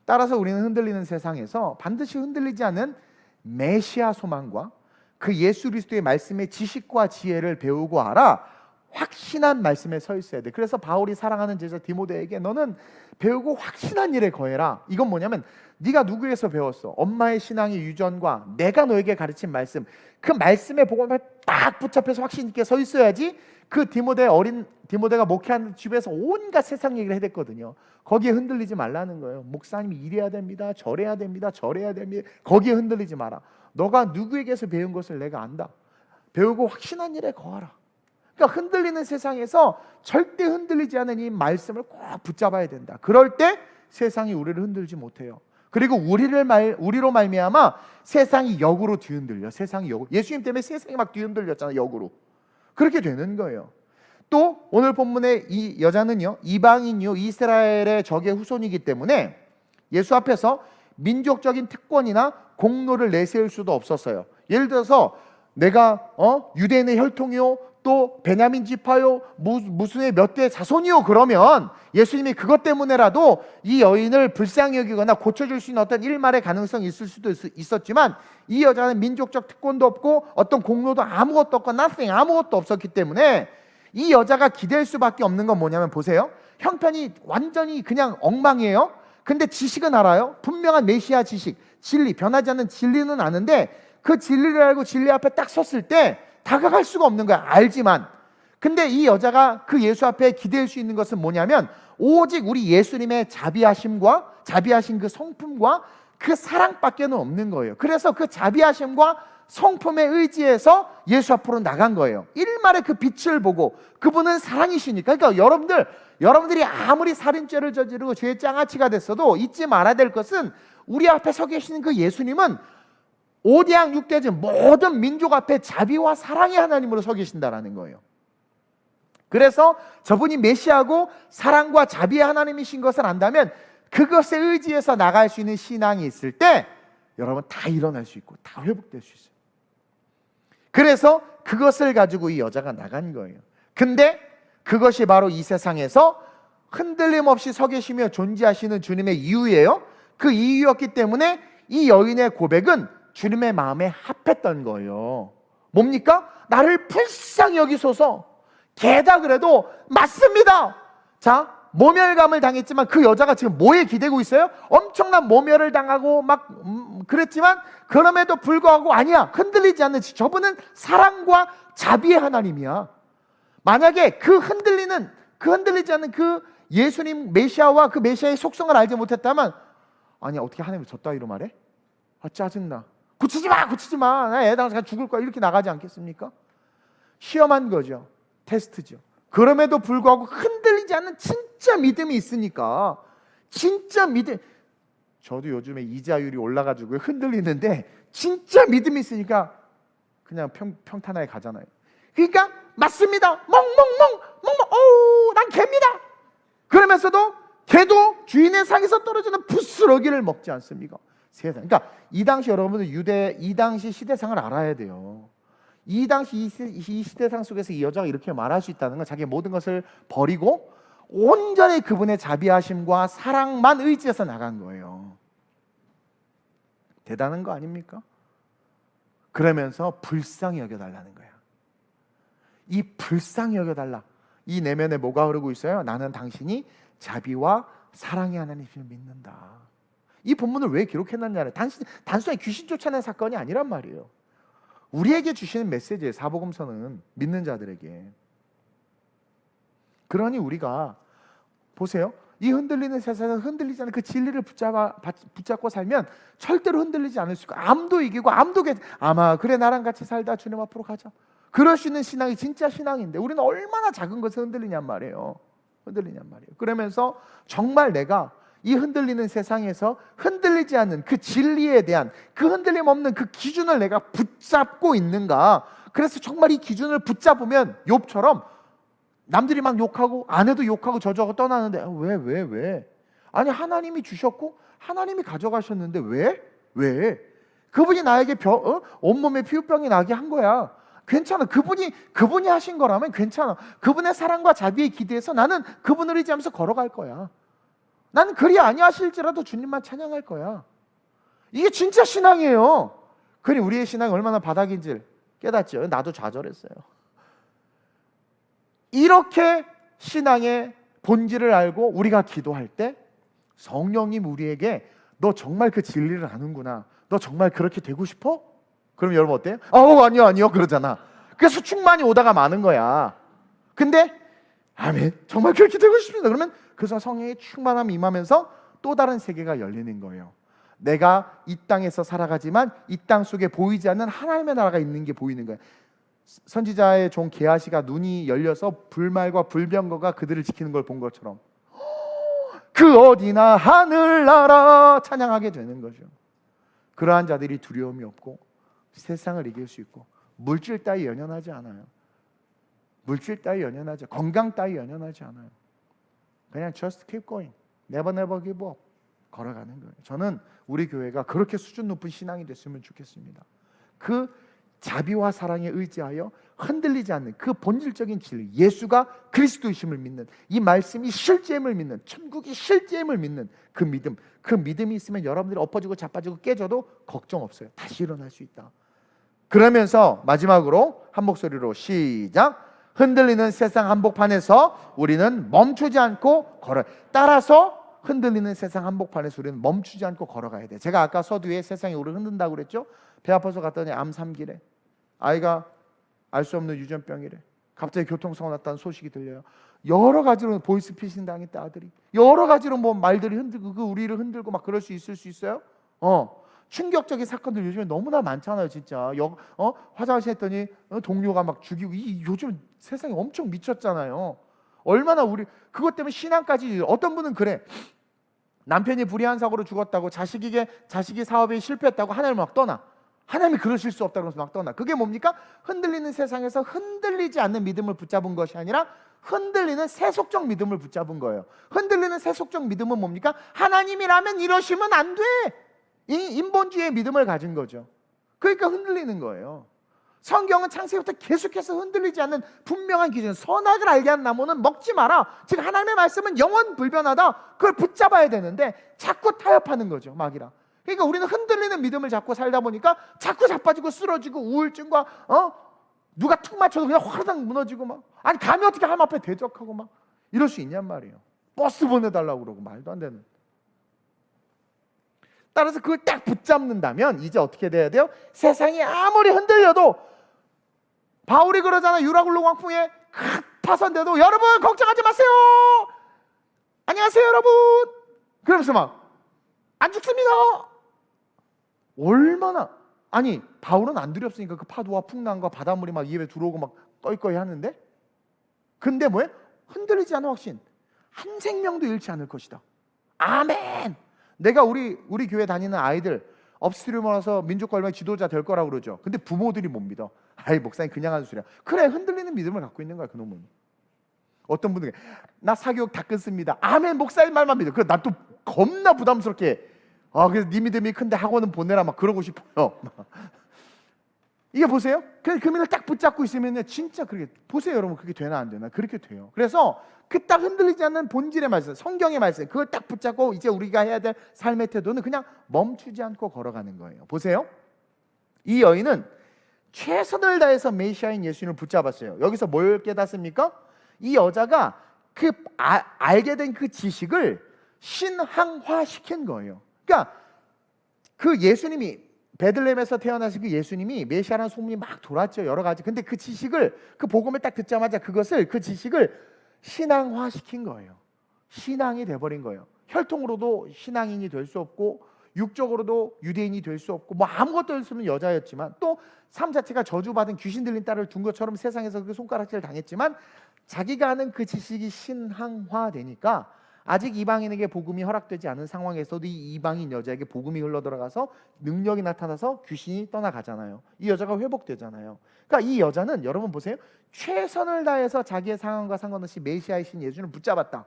따라서 우리는 흔들리는 세상에서 반드시 흔들리지 않는 메시아 소망과 그 예수 그리스도의 말씀의 지식과 지혜를 배우고 알아 확신한 말씀에 서 있어야 돼. 그래서 바울이 사랑하는 제자 디모데에게 너는 배우고 확신한 일에 거해라. 이건 뭐냐면 네가 누구에게서 배웠어? 엄마의 신앙의 유전과 내가 너에게 가르친 말씀, 그 말씀의 복음에 딱 붙잡혀서 확신 있게 서 있어야지. 그 어린 디모데가 목회하는 집에서 온갖 세상 얘기를 해댔거든요. 거기에 흔들리지 말라는 거예요. 목사님이 이래야 됩니다, 저래야 됩니다, 저래야 됩니다. 거기에 흔들리지 마라. 너가 누구에게서 배운 것을 내가 안다. 배우고 확신한 일에 거하라. 그러니까 흔들리는 세상에서 절대 흔들리지 않은 이 말씀을 꼭 붙잡아야 된다. 그럴 때 세상이 우리를 흔들지 못해요. 그리고 우리로 말미암아 세상이 역으로 뒤흔들려. 세상이 역으로. 예수님 때문에 세상이 막 뒤흔들렸잖아요. 역으로. 그렇게 되는 거예요. 또 오늘 본문의 이 여자는요, 이방인이요 이스라엘의 적의 후손이기 때문에 예수 앞에서 민족적인 특권이나 공로를 내세울 수도 없었어요. 예를 들어서 내가 유대인의 혈통이요, 또 베냐민 지파요, 무슨의 몇 대 자손이요, 그러면 예수님이 그것 때문에라도 이 여인을 불쌍히 여기거나 고쳐줄 수 있는 어떤 일말의 가능성이 있을 수도 있었지만, 이 여자는 민족적 특권도 없고 어떤 공로도 아무것도 없고 nothing, 아무것도 없었기 때문에 이 여자가 기댈 수밖에 없는 건 뭐냐면, 보세요, 형편이 완전히 그냥 엉망이에요. 근데 지식은 알아요. 분명한 메시아 지식, 진리, 변하지 않는 진리는 아는데 그 진리를 알고 진리 앞에 딱 섰을 때 다가갈 수가 없는 거야. 알지만. 근데 이 여자가 그 예수 앞에 기댈 수 있는 것은 뭐냐면 오직 우리 예수님의 자비하신 그 성품과 그 사랑밖에는 없는 거예요. 그래서 그 자비하심과 성품에 의지해서 예수 앞으로 나간 거예요. 일말의 그 빛을 보고, 그분은 사랑이시니까. 그러니까 여러분들이 아무리 살인죄를 저지르고 죄의 장아찌가 됐어도 잊지 말아야 될 것은, 우리 앞에 서 계시는 그 예수님은 오대양 육대지 모든 민족 앞에 자비와 사랑의 하나님으로 서 계신다라는 거예요. 그래서 저분이 메시아고 사랑과 자비의 하나님이신 것을 안다면 그것에 의지해서 나갈 수 있는 신앙이 있을 때 여러분 다 일어날 수 있고 다 회복될 수 있어요. 그래서 그것을 가지고 이 여자가 나간 거예요. 근데 그것이 바로 이 세상에서 흔들림 없이 서 계시며 존재하시는 주님의 이유예요. 그 이유였기 때문에 이 여인의 고백은 주님의 마음에 합했던 거예요. 뭡니까? 나를 불쌍히 여기소서. 개다 그래도 맞습니다. 자, 모멸감을 당했지만 그 여자가 지금 뭐에 기대고 있어요? 엄청난 모멸을 당하고 막 그랬지만 그럼에도 불구하고 아니야, 흔들리지 않는, 저분은 사랑과 자비의 하나님이야. 만약에 그 흔들리지 않는 그 예수님 메시아와 그 메시아의 속성을 알지 못했다면, 아니 어떻게 하나님이 저 따위로 말해? 아 짜증나, 고치지 마, 나 애 당장 죽을 거야, 이렇게 나가지 않겠습니까? 시험한 거죠. 테스트죠. 그럼에도 불구하고 흔들리지 않는 진짜 믿음이 있으니까, 진짜 믿음. 저도 요즘에 이자율이 올라가지고 흔들리는데 진짜 믿음이 있으니까 그냥 평탄하게 가잖아요. 그러니까 맞습니다. 멍멍 난 개입니다. 그러면서도 개도 주인의 상에서 떨어지는 부스러기를 먹지 않습니까? 세상. 그러니까 이 당시 여러분들 이 당시 시대상을 알아야 돼요. 이 당시 이 시대상 속에서 이 여자가 이렇게 말할 수 있다는 건 자기의 모든 것을 버리고 온전히 그분의 자비하심과 사랑만 의지해서 나간 거예요. 대단한 거 아닙니까? 그러면서 불쌍히 여겨달라는 거야. 이 불쌍히 여겨달라. 이 내면에 뭐가 흐르고 있어요? 나는 당신이 자비와 사랑의 하나님을 믿는다. 이 본문을 왜 기록해놨냐면 단순히 귀신 쫓아낸 사건이 아니란 말이에요. 우리에게 주시는 메시지예요. 사복음서는 믿는 자들에게. 그러니 우리가 보세요. 이 흔들리는 세상에서 흔들리지 않는 그 진리를 붙잡고 살면 절대로 흔들리지 않을 수 있고, 암도 이기고 암도 아마 그래 나랑 같이 살다 주님 앞으로 가자, 그럴 수 있는 신앙이 진짜 신앙인데, 우리는 얼마나 작은 것에 흔들리냔 말이에요. 그러면서 정말 내가 이 흔들리는 세상에서 흔들리지 않는 그 진리에 대한 그 흔들림 없는 그 기준을 내가 붙잡고 있는가. 그래서 정말 이 기준을 붙잡으면 욥처럼 남들이 막 욕하고 아내도 욕하고 저주하고 떠나는데 왜? 아니 하나님이 주셨고 하나님이 가져가셨는데 왜? 그분이 나에게 온몸에 피부병이 나게 한 거야. 괜찮아. 그분이 하신 거라면 괜찮아. 그분의 사랑과 자비에 기대해서 나는 그분을 의지하면서 걸어갈 거야. 나는 그리 아니하실지라도 주님만 찬양할 거야. 이게 진짜 신앙이에요. 그러니 우리의 신앙이 얼마나 바닥인지 깨닫죠. 나도 좌절했어요. 이렇게 신앙의 본질을 알고 우리가 기도할 때 성령님 우리에게 너 정말 그 진리를 아는구나, 너 정말 그렇게 되고 싶어? 그럼 여러분 어때요? 아니요 그러잖아. 그래서 충만이 오다가 많은 거야. 근데 아멘, 정말 그렇게 되고 싶습니다. 그러면 그래서 성령의 충만함이 임하면서 또 다른 세계가 열리는 거예요. 내가 이 땅에서 살아가지만 이 땅 속에 보이지 않는 하나님의 나라가 있는 게 보이는 거예요. 선지자의 종 게하시가 눈이 열려서 불말과 불병거가 그들을 지키는 걸 본 것처럼 그 어디나 하늘나라 찬양하게 되는 거죠. 그러한 자들이 두려움이 없고 세상을 이길 수 있고 물질 따위 연연하지 않아요. 건강 따위 연연하지 않아요. 그냥 just keep going, never give up, 걸어가는 거예요. 저는 우리 교회가 그렇게 수준 높은 신앙이 됐으면 좋겠습니다. 그 자비와 사랑에 의지하여 흔들리지 않는 그 본질적인 진리, 예수가 그리스도이심을 믿는, 이 말씀이 실제임을 믿는, 천국이 실제임을 믿는 그 믿음이 있으면 여러분들이 엎어지고 자빠지고 깨져도 걱정 없어요. 다시 일어날 수 있다. 그러면서 마지막으로 한 목소리로 시작. 흔들리는 세상 한복판에서 우리는 멈추지 않고 따라서 흔들리는 세상 한복판에서 우리는 멈추지 않고 걸어가야 돼. 제가 아까 서두에 세상이 우리를 흔든다고 그랬죠. 배 아파서 갔더니 암 3기래. 아이가 알 수 없는 유전병이래. 갑자기 교통사고 났다는 소식이 들려요. 여러 가지로 보이스피싱 당했다 아들이. 여러 가지로 뭐 말들이 흔들고 그 우리를 흔들고 막 그럴 수 있어요? 충격적인 사건들 요즘에 너무나 많잖아요, 진짜. 화장실 했더니 동료가 막 죽이고, 요즘 세상이 엄청 미쳤잖아요. 얼마나 그것 때문에 신앙까지. 어떤 분은 그래. 남편이 불의한 사고로 죽었다고 자식이 사업에 실패했다고 하나님을 막 떠나. 하나님이 그러실 수 없다고 해서 막 떠나. 그게 뭡니까? 흔들리는 세상에서 흔들리지 않는 믿음을 붙잡은 것이 아니라 흔들리는 세속적 믿음을 붙잡은 거예요. 흔들리는 세속적 믿음은 뭡니까? 하나님이라면 이러시면 안 돼, 이 인본주의의 믿음을 가진 거죠. 그러니까 흔들리는 거예요. 성경은 창세기부터 계속해서 흔들리지 않는 분명한 기준, 선악을 알게 한 나무는 먹지 마라. 즉 하나님의 말씀은 영원 불변하다. 그걸 붙잡아야 되는데 자꾸 타협하는 거죠, 마귀랑. 그러니까 우리는 흔들리는 믿음을 잡고 살다 보니까 자꾸 자빠지고 쓰러지고 우울증과 누가 툭 맞춰도 그냥 화르닥 무너지고 막, 아니 감히 어떻게 하나님 앞에 대적하고 막 이럴 수 있냔 말이에요. 버스 보내달라고 그러고 말도 안 되는. 따라서 그걸 딱 붙잡는다면 이제 어떻게 돼야 돼요? 세상이 아무리 흔들려도, 바울이 그러잖아요. 유라굴로 광풍에 파선돼도 여러분 걱정하지 마세요. 안녕하세요 여러분. 그러면서 막 안 죽습니다. 얼마나, 아니 바울은 안 두렵으니까 그 파도와 풍랑과 바닷물이 막 입에 들어오고 막 껄껄이 하는데, 근데 뭐예요? 흔들리지 않은 확신, 한 생명도 잃지 않을 것이다. 아멘. 내가 우리 교회 다니는 아이들 업스트리머 와서 민족관리의 지도자 될 거라고 그러죠. 근데 부모들이 못 믿어. 아이 목사님 그냥 하는 소리야. 그래, 흔들리는 믿음을 갖고 있는 거야 그놈은. 어떤 분들이 나 사교육 다 끊습니다. 아멘, 목사님 말만 믿어. 그래, 난 또 겁나 부담스럽게 그래서 네 믿음이 큰데 학원은 보내라 막 그러고 싶어요. 이게 보세요. 그 믿음을 딱 붙잡고 있으면 진짜 그렇게, 보세요 여러분, 그게 되나 안 되나? 그렇게 돼요. 그래서 그 딱 흔들리지 않는 본질의 말씀, 성경의 말씀, 그걸 딱 붙잡고 이제 우리가 해야 될 삶의 태도는 그냥 멈추지 않고 걸어가는 거예요. 보세요. 이 여인은 최선을 다해서 메시아인 예수님을 붙잡았어요. 여기서 뭘 깨닫습니까? 이 여자가 알게 된 그 지식을 신앙화시킨 거예요. 그러니까 그 예수님이, 베들레헴에서 태어나신 그 예수님이 메시아라는 소문이 막 돌았죠, 여러 가지. 근데 그 지식을, 그 복음을 딱 듣자마자 그 지식을 신앙화시킨 거예요. 신앙이 돼버린 거예요. 혈통으로도 신앙인이 될 수 없고 육적으로도 유대인이 될 수 없고 뭐 아무것도 없으면 여자였지만 또 삶 자체가 저주받은 귀신 들린 딸을 둔 것처럼 세상에서 그 손가락질을 당했지만 자기가 아는 그 지식이 신앙화되니까 아직 이방인에게 복음이 허락되지 않은 상황에서도 이 이방인 여자에게 복음이 흘러들어가서 능력이 나타나서 귀신이 떠나가잖아요. 이 여자가 회복되잖아요. 그러니까 이 여자는 여러분 보세요. 최선을 다해서 자기의 상황과 상관없이 메시아이신 예수를 붙잡았다.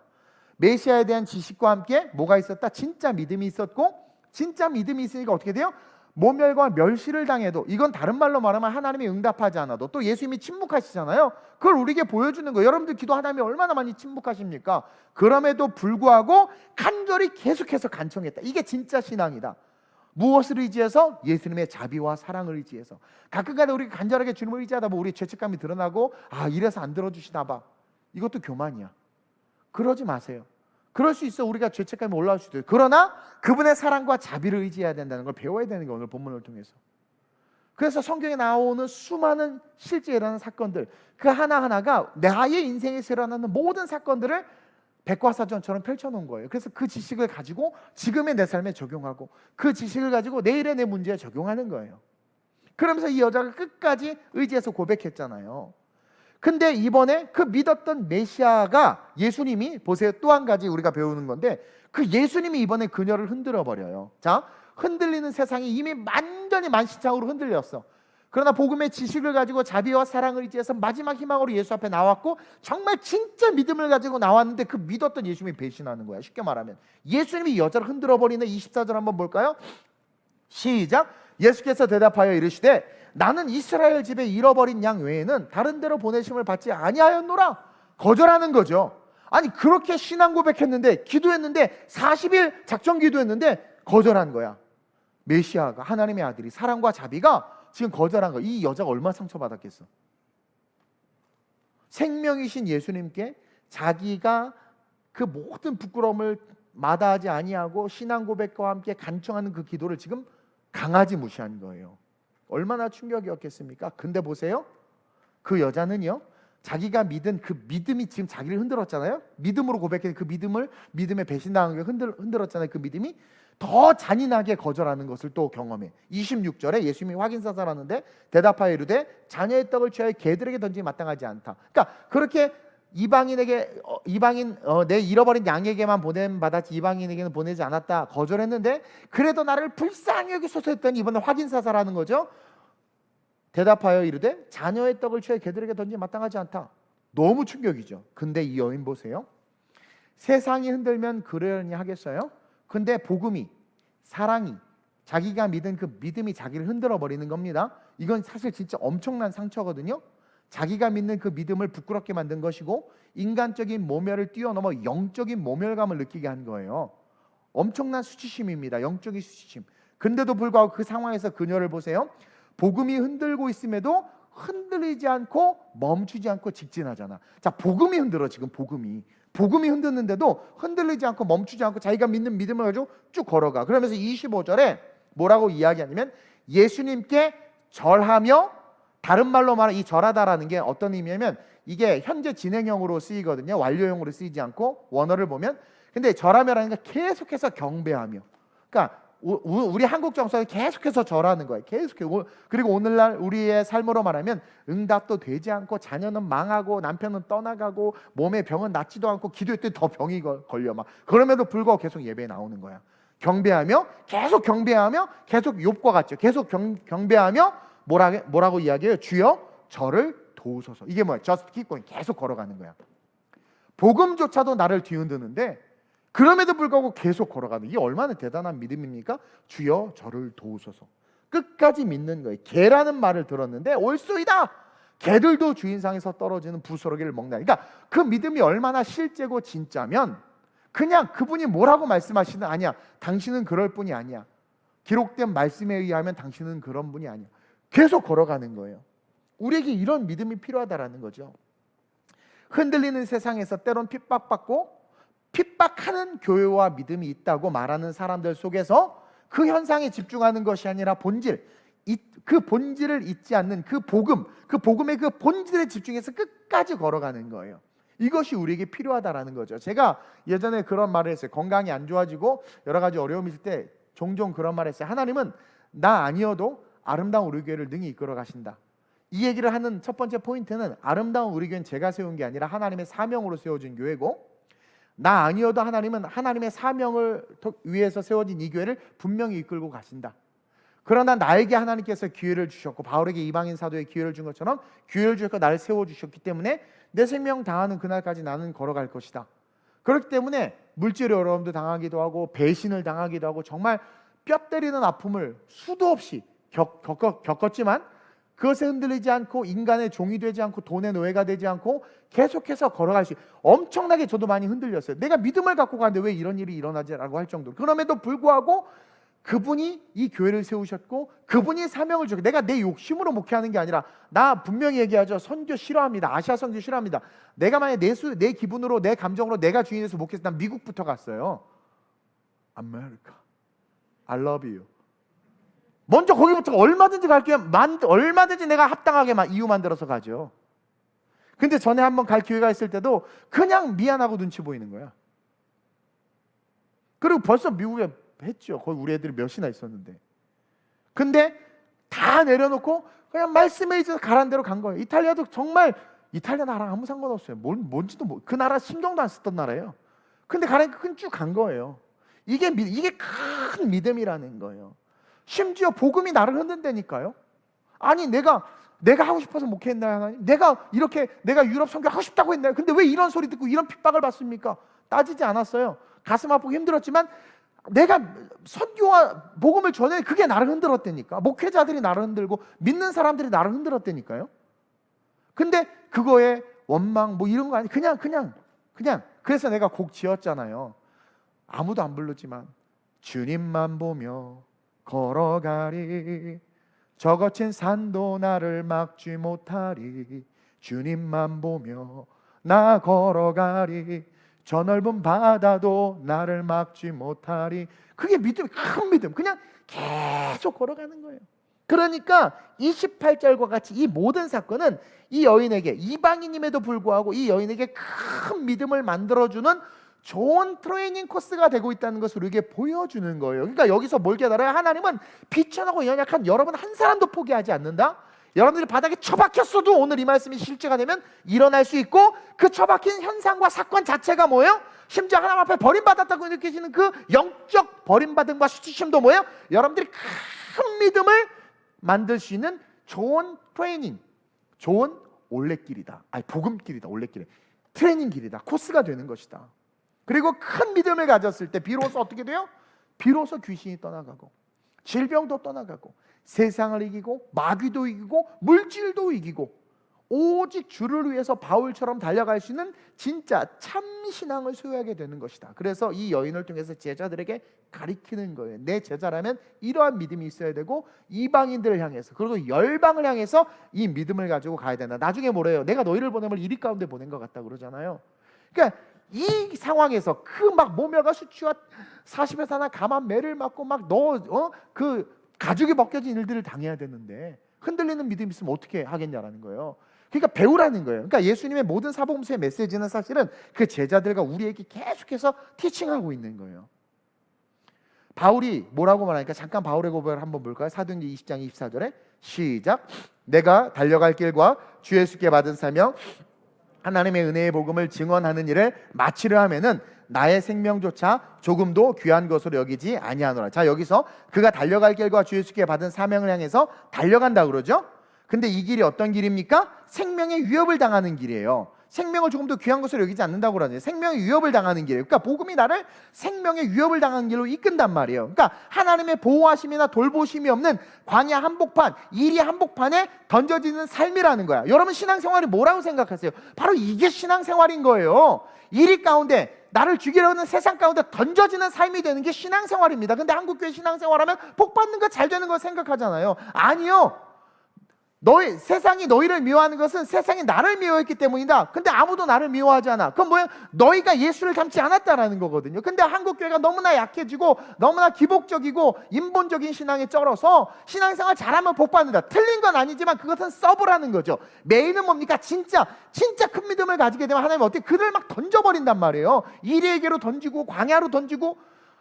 메시아에 대한 지식과 함께 뭐가 있었다? 진짜 믿음이 있었고, 진짜 믿음이 있으니까 어떻게 돼요? 모멸과 멸시를 당해도, 이건 다른 말로 말하면 하나님이 응답하지 않아도, 또 예수님이 침묵하시잖아요. 그걸 우리에게 보여주는 거예요. 여러분들 기도하다면 얼마나 많이 침묵하십니까? 그럼에도 불구하고 간절히 계속해서 간청했다. 이게 진짜 신앙이다. 무엇을 의지해서? 예수님의 자비와 사랑을 의지해서. 가끔가다 우리가 간절하게 주님을 의지하다 보면 우리 죄책감이 드러나고, 아, 이래서 안 들어주시나 봐. 이것도 교만이야. 그러지 마세요. 그럴 수 있어. 우리가 죄책감이 올라올 수도 있어요. 그러나 그분의 사랑과 자비를 의지해야 된다는 걸 배워야 되는 게 오늘 본문을 통해서. 그래서 성경에 나오는 수많은 실제 일어나는 사건들, 그 하나하나가 나의 인생에서 일어나는 모든 사건들을 백과사전처럼 펼쳐놓은 거예요. 그래서 그 지식을 가지고 지금의 내 삶에 적용하고, 그 지식을 가지고 내일의 내 문제에 적용하는 거예요. 그러면서 이 여자가 끝까지 의지해서 고백했잖아요. 근데 이번에 그 믿었던 메시아가 예수님이, 보세요, 또 한 가지 우리가 배우는 건데, 그 예수님이 이번에 그녀를 흔들어 버려요. 자, 흔들리는 세상이 이미 완전히 만신창으로 흔들렸어. 그러나 복음의 지식을 가지고 자비와 사랑을 의지해서 마지막 희망으로 예수 앞에 나왔고, 정말 진짜 믿음을 가지고 나왔는데 그 믿었던 예수님이 배신하는 거야. 쉽게 말하면 예수님이 여자를 흔들어 버리는 24절 한번 볼까요? 시작. 예수께서 대답하여 이르시되 나는 이스라엘 집에 잃어버린 양 외에는 다른 데로 보내심을 받지 아니하였노라. 거절하는 거죠. 아니, 그렇게 신앙 고백했는데, 기도했는데, 40일 작정 기도했는데 거절한 거야. 메시아가, 하나님의 아들이, 사랑과 자비가 지금 거절한 거야. 이 여자가 얼마나 상처받았겠어. 생명이신 예수님께 자기가 그 모든 부끄러움을 마다하지 아니하고 신앙 고백과 함께 간청하는 그 기도를 지금 강아지 무시한 거예요. 얼마나 충격이었겠습니까? 근데 보세요, 그 여자는요, 자기가 믿은 그 믿음이 지금 자기를 흔들었잖아요. 믿음으로 고백했는 그 믿음에 배신당한 게 흔들었잖아요. 그 믿음이 더 잔인하게 거절하는 것을 또 경험해. 26절에 예수님이 확인사살하는데 대답하여 이르되 자녀의 떡을 취하여 개들에게 던지기 마땅하지 않다. 그러니까 그렇게 이방인에게 내 잃어버린 양에게만 보냄 받았지 이방인에게는 보내지 않았다 거절했는데, 그래도 나를 불쌍히 여기소서 했더니 이번에 확인사살하는 거죠. 대답하여 이르되 자녀의 떡을 취해 개들에게 던지기 마땅하지 않다. 너무 충격이죠. 근데 이 여인 보세요. 세상이 흔들면 그러려니 하겠어요? 근데 복음이, 사랑이, 자기가 믿은 그 믿음이 자기를 흔들어 버리는 겁니다. 이건 사실 진짜 엄청난 상처거든요. 자기가 믿는 그 믿음을 부끄럽게 만든 것이고, 인간적인 모멸을 뛰어넘어 영적인 모멸감을 느끼게 한 거예요. 엄청난 수치심입니다. 영적인 수치심. 근데도 불구하고 그 상황에서 그녀를 보세요. 복음이 흔들고 있음에도 흔들리지 않고 멈추지 않고 직진하잖아. 자, 복음이 흔들어. 지금 복음이 흔드는데도 흔들리지 않고 멈추지 않고 자기가 믿는 믿음을 가지고 쭉 걸어가. 그러면서 25절에 뭐라고 이야기하냐면 예수님께 절하며, 다른 말로 말하면 이 절하다라는 게 어떤 의미냐면 이게 현재 진행형으로 쓰이거든요. 완료형으로 쓰이지 않고 원어를 보면. 근데 절하며라는 게 계속해서 경배하며, 그러니까 우리 한국 정서는 계속해서 절하는 거예요. 계속해서. 그리고 오늘날 우리의 삶으로 말하면 응답도 되지 않고 자녀는 망하고 남편은 떠나가고 몸에 병은 낫지도 않고 기도했더니 더 병이 걸려 막. 그럼에도 불구하고 계속 예배에 나오는 거야. 경배하며, 계속 경배하며, 계속 욥과 같죠. 계속 경배하며 뭐라고 이야기해요? 주여 저를 도우소서. 이게 뭐야? Just keep going. 계속 걸어가는 거야. 복음조차도 나를 뒤흔드는데 그럼에도 불구하고 계속 걸어가는, 이게 얼마나 대단한 믿음입니까? 주여 저를 도우소서. 끝까지 믿는 거예요. 개라는 말을 들었는데 올소이다. 개들도 주인상에서 떨어지는 부스러기를 먹나. 그러니까 그 믿음이 얼마나 실제고 진짜면 그냥 그분이 뭐라고 말씀하시든 아니야, 당신은 그럴 분이 아니야, 기록된 말씀에 의하면 당신은 그런 분이 아니야. 계속 걸어가는 거예요. 우리에게 이런 믿음이 필요하다라는 거죠. 흔들리는 세상에서 때론 핍박받고 핍박하는 교회와 믿음이 있다고 말하는 사람들 속에서 그 현상에 집중하는 것이 아니라 본질, 그 본질을 잊지 않는 그 복음의 그 본질에 집중해서 끝까지 걸어가는 거예요. 이것이 우리에게 필요하다라는 거죠. 제가 예전에 그런 말을 했어요. 건강이 안 좋아지고 여러 가지 어려움이 있을 때 종종 그런 말을 했어요. 하나님은 나 아니어도 아름다운 우리 교회를 능히 이끌어 가신다. 이 얘기를 하는 첫 번째 포인트는 아름다운 우리 교회는 제가 세운 게 아니라 하나님의 사명으로 세워진 교회고, 나 아니어도 하나님은 하나님의 사명을 위해서 세워진 이 교회를 분명히 이끌고 가신다. 그러나 나에게 하나님께서 기회를 주셨고 바울에게 이방인 사도의 기회를 준 것처럼 기회를 주셨고 나를 세워주셨기 때문에 내 생명 다하는 그날까지 나는 걸어갈 것이다. 그렇기 때문에 물질의 어려움도 당하기도 하고 배신을 당하기도 하고 정말 뼈 때리는 아픔을 수도 없이 겪었지만 그것에 흔들리지 않고 인간의 종이 되지 않고 돈의 노예가 되지 않고 계속해서 걸어갈 수 있어요. 엄청나게 저도 많이 흔들렸어요. 내가 믿음을 갖고 가는데 왜 이런 일이 일어나지라고 할 정도로. 그럼에도 불구하고 그분이 이 교회를 세우셨고 그분이 사명을 주고, 내가 내 욕심으로 목회하는 게 아니라, 나 분명히 얘기하죠. 선교 싫어합니다. 아시아 선교 싫어합니다. 내가 만약 내 기분으로 내 감정으로 내가 주인에서 목회해서 난 미국부터 갔어요. 아메리카 I love you. 먼저 거기부터 얼마든지 갈게요. 얼마든지 내가 합당하게 이유 만들어서 가죠. 근데 전에 한번 갈 기회가 있을 때도 그냥 미안하고 눈치 보이는 거야. 그리고 벌써 미국에 했죠. 거기 우리 애들이 몇이나 있었는데. 근데 다 내려놓고 그냥 말씀에 있어서 가란 대로 간 거예요. 이탈리아도 정말, 이탈리아 나라랑 아무 상관없어요. 뭔지도 그 나라 신경도 안 쓰던 나라예요. 근데 가라니까 그냥 쭉 간 거예요. 이게 큰 믿음이라는 거예요. 심지어 복음이 나를 흔든다니까요. 아니 내가 하고 싶어서 목회했나요, 하나님? 내가 유럽 선교 하고 싶다고 했나요? 근데 왜 이런 소리 듣고 이런 핍박을 받습니까? 따지지 않았어요. 가슴 아프고 힘들었지만 내가 선교와 복음을 전해, 그게 나를 흔들었다니까. 목회자들이 나를 흔들고 믿는 사람들이 나를 흔들었다니까요. 근데 그거에 원망 이런 거 아니, 그냥 그래서 내가 곡 지었잖아요. 아무도 안 부르지만 주님만 보며 걸어가리, 저 거친 산도 나를 막지 못하리, 주님만 보며 나 걸어가리, 저 넓은 바다도 나를 막지 못하리. 그게 믿음, 큰 믿음. 그냥 계속 걸어가는 거예요. 그러니까 28절과 같이 이 모든 사건은 이 여인에게, 이방인임에도 불구하고 이 여인에게 큰 믿음을 만들어주는 좋은 트레이닝 코스가 되고 있다는 것을 우리에게 보여주는 거예요. 그러니까 여기서 뭘 깨달아요? 하나님은 비천하고 연약한 여러분 한 사람도 포기하지 않는다. 여러분들이 바닥에 처박혔어도 오늘 이 말씀이 실제가 되면 일어날 수 있고, 그 처박힌 현상과 사건 자체가 뭐예요? 심지어 하나님 앞에 버림받았다고 느끼시는 그 영적 버림받음과 수치심도 뭐예요? 여러분들이 큰 믿음을 만들 수 있는 좋은 트레이닝, 좋은 올레길이다. 복음길이다. 올레길, 트레이닝 길이다. 코스가 되는 것이다. 그리고 큰 믿음을 가졌을 때 비로소 어떻게 돼요? 비로소 귀신이 떠나가고 질병도 떠나가고 세상을 이기고 마귀도 이기고 물질도 이기고 오직 주를 위해서 바울처럼 달려갈 수 있는 진짜 참 신앙을 소유하게 되는 것이다. 그래서 이 여인을 통해서 제자들에게 가리키는 거예요. 내 제자라면 이러한 믿음이 있어야 되고 이방인들을 향해서, 그리고 열방을 향해서 이 믿음을 가지고 가야 된다. 나중에 뭐래요? 내가 너희를 보내면 이리 가운데 보낸 것 같다 그러잖아요. 그러니까 이 상황에서 그 모멸과 수치와 40에 사나 감한 매를 맞고 그 가죽이 벗겨진 일들을 당해야 되는데 흔들리는 믿음이 있으면 어떻게 하겠냐라는 거예요. 그러니까 배우라는 거예요. 그러니까 예수님의 모든 사복음서의 메시지는 사실은 그 제자들과 우리에게 계속해서 티칭하고 있는 거예요. 바울이 뭐라고 말하니까 잠깐 바울의 고백을 한번 볼까요? 사도행전 20장 24절에 시작. 내가 달려갈 길과 주 예수께 받은 사명, 하나님의 은혜의 복음을 증언하는 일을 마치려 하면은 나의 생명조차 조금도 귀한 것으로 여기지 아니하노라. 자, 여기서 그가 달려갈 길과 주 예수께 받은 사명을 향해서 달려간다 그러죠. 근데 이 길이 어떤 길입니까? 생명의 위협을 당하는 길이에요. 생명을 조금도 귀한 것으로 여기지 않는다고 그러죠. 생명의 위협을 당하는 길이에요. 그러니까 복음이 나를 생명의 위협을 당하는 길로 이끈단 말이에요. 그러니까 하나님의 보호하심이나 돌보심이 없는 광야 한복판, 이리 한복판에 던져지는 삶이라는 거야. 여러분 신앙생활이 뭐라고 생각하세요? 바로 이게 신앙생활인 거예요. 이리 가운데 나를 죽이려고 하는 세상 가운데 던져지는 삶이 되는 게 신앙생활입니다. 근데 한국교회 신앙생활하면 복 받는 거 잘 되는 거 생각하잖아요. 아니요. 세상이 너희를 미워하는 것은 세상이 나를 미워했기 때문이다. 근데 아무도 나를 미워하지 않아. 그건 뭐야? 너희가 예수를 닮지 않았다라는 거거든요. 근데 한국교회가 너무나 약해지고 너무나 기복적이고 인본적인 신앙에 쩔어서 신앙생활 잘하면 복 받는다. 틀린 건 아니지만 그것은 서브라는 거죠. 메인은 뭡니까? 진짜 큰 믿음을 가지게 되면 하나님 어떻게 그를 막 던져버린단 말이에요. 이리에게로 던지고 광야로 던지고.